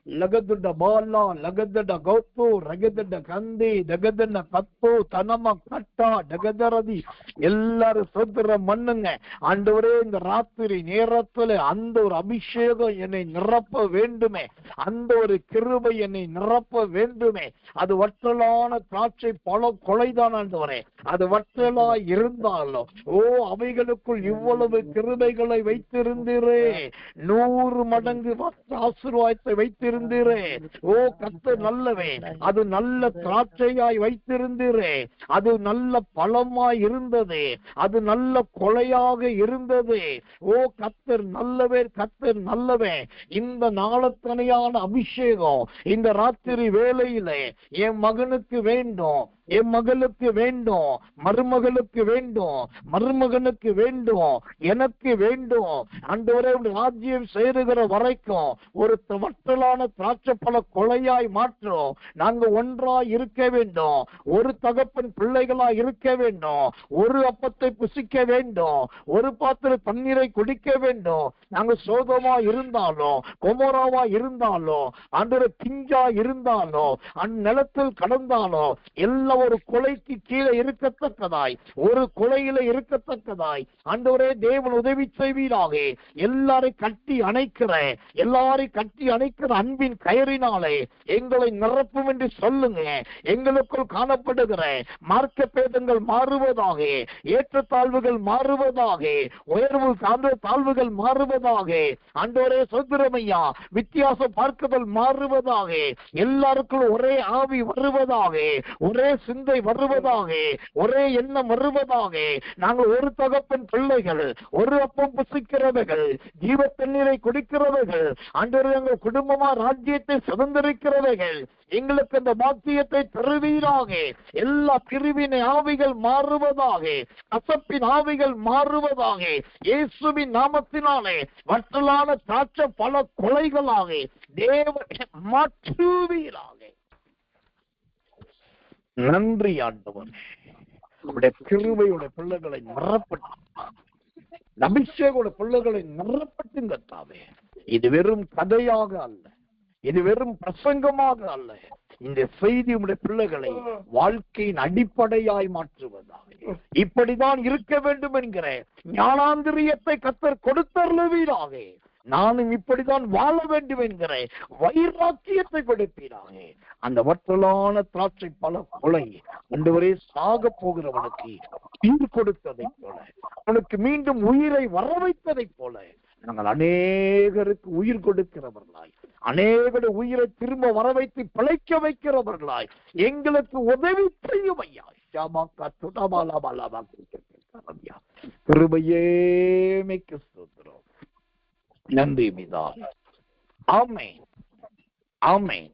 ಲಗದಡ ಬಾಲ ಲಗದಡ ಗೌತು ರಗದಡ ಕಂದಿ ದಗದನ್ನ கத்து தனம கட்டா டகதரதி எல்லாரும் சோதரம் பண்ணுங்க. ஆண்டவரே, இந்த ராத்திரி நேரத்துல அந்த ஒரு அபிஷேகம் என்னை நிரப்ப வேண்டுமே, அந்த ஒரு கிருபை என்னை நிரப்ப வேண்டுமே. அது வற்றலான திராட்சை பழ கொலைதான் ஆண்டவரே. அது வற்றலா இருந்தாலும் ஓ அவைகளுக்குள் இவ்வளவு கிருபைகளை வைத்திருந்தீரே, 100 மடங்கு ஆசீர்வாதத்தை வைத்திருந்தீரே. ஓ கர்த்தர் நல்லவே. அது நல்ல திராட்சையாய் வைத்திருந்தீரே, அது நல்ல பழமாய் இருந்தது, அது நல்ல கொலையாக இருந்தது. ஓ கர்த்தர் நல்லவே, கர்த்தர் நல்லவே. இந்த நாளத்தனையான அபிஷேகம் இந்த ராத்திரி வேளையிலே என் மகனுக்கு வேண்டும், என் மகளுக்கு வேண்டும், மருமகளுக்கு வேண்டும், மருமகனுக்கு வேண்டும், எனக்கு வேண்டும். ஆண்டவரே, ராஜ்யம் சேருகிற வரைக்கும் ஒரு வற்றலான திராட்சை பழ கொலையாய் மாற்றும். நாங்க ஒன்றாய் இருக்க வேண்டும், ஒரு தகப்பன் பிள்ளைகளாய் இருக்க வேண்டும், ஒரு அப்பத்தை புசிக்க வேண்டும், ஒரு பாத்திர தண்ணீரை குடிக்க வேண்டும். நாங்க சோதமா இருந்தாலும், கொமோராவா இருந்தாலும், ஆண்டவரே பிஞ்சா இருந்தாலும், நிலத்தில் கடந்தாலும், எல்லா ஒரு கொலைக்கு கீழே இருக்கத்தக்கதாய், ஒரு கொலையில இருக்கத்தக்கதாய் ஆண்டவரே தேவன் உதவி செய்வீராக. எல்லாரையும் கட்டி அணைக்கிற அன்பின் கயறினாலே எங்களை நிரப்பும் என்று சொல்லுங்க. எங்களுக்குள் காணப்படுகிற மார்க்க பேதங்கள் மாறுவதாக, ஏற்றத்தாழ்வுகள் மாறுவதாக, உயர்வு தாழ்வுகள் மாறுவதாக. ஆண்டவரே சோதரமையா, வித்தியாசம் பார்க்குதல் மாறுவதாக. எல்லாருக்கும் ஒரே ஆவி வருவதாக, ஒரே சிந்தை வருவதாக, ஒரே எண்ணம் வருவதாக. நாங்கள் ஒரு தகப்பன் பிள்ளைகள், ஒரு அப்பம் புசிக்கிறவர்கள், ஜீவ தண்ணீரை குடிக்கிறவர்கள், ஆண்டவரே எங்கள் குடும்பமா ராஜ்யத்தை சுதந்திரிக்கிறவர்கள். எங்களுக்கு அந்த பாக்கியத்தை தருவீராக. எல்லா பிரிவினை ஆவிகள் மாறுவதாக, கசப்பின் ஆவிகள் மாறுவதாக. இயேசுவின் நாமத்தினாலே வற்றலான திராட்சை பல கொலைகளாக தேவனை மாற்றுவீராக. நன்றி ஆண்டவர். அவருடைய கிருபையோட பிள்ளைகளை நிரப்பட்டு, அபிஷேகோட பிள்ளைகளை நிரப்பட்டுங்க தாவே. இது வெறும் கதையாக அல்ல, இது வெறும் பிரசங்கமாக அல்ல. இந்த செய்தி உடைய பிள்ளைகளை வாழ்க்கையின் அடிப்படையாய் மாற்றுவதாக. இப்படிதான் இருக்க வேண்டும் என்கிற ஞானாந்திரியத்தை கர்த்தர் கொடுத்தருளுவீராக. நானும் இப்படிதான் வாழ வேண்டும் என்கிற வைராக்கியத்தை கொடுப்பீராக. அந்த வற்றலான திராட்சை பல கொலை ஆண்டவரே சாக போகிறவனுக்கு உயிர் கொடுத்ததை போல, அவனுக்கு மீண்டும் உயிரை வர வைத்ததை போல நாங்கள் அநேகருக்கு உயிர் கொடுக்கிறவர்களாய், அநேகருடைய உயிரை திரும்ப வர வைத்து பிழைக்க வைக்கிறவர்களாய் எங்களுக்கு உதவி செய்யும் ஐயா. கிருபையே மிக்க ஸ்தோத்திரம். நன்றி பிதா. ஆமென், ஆமென்.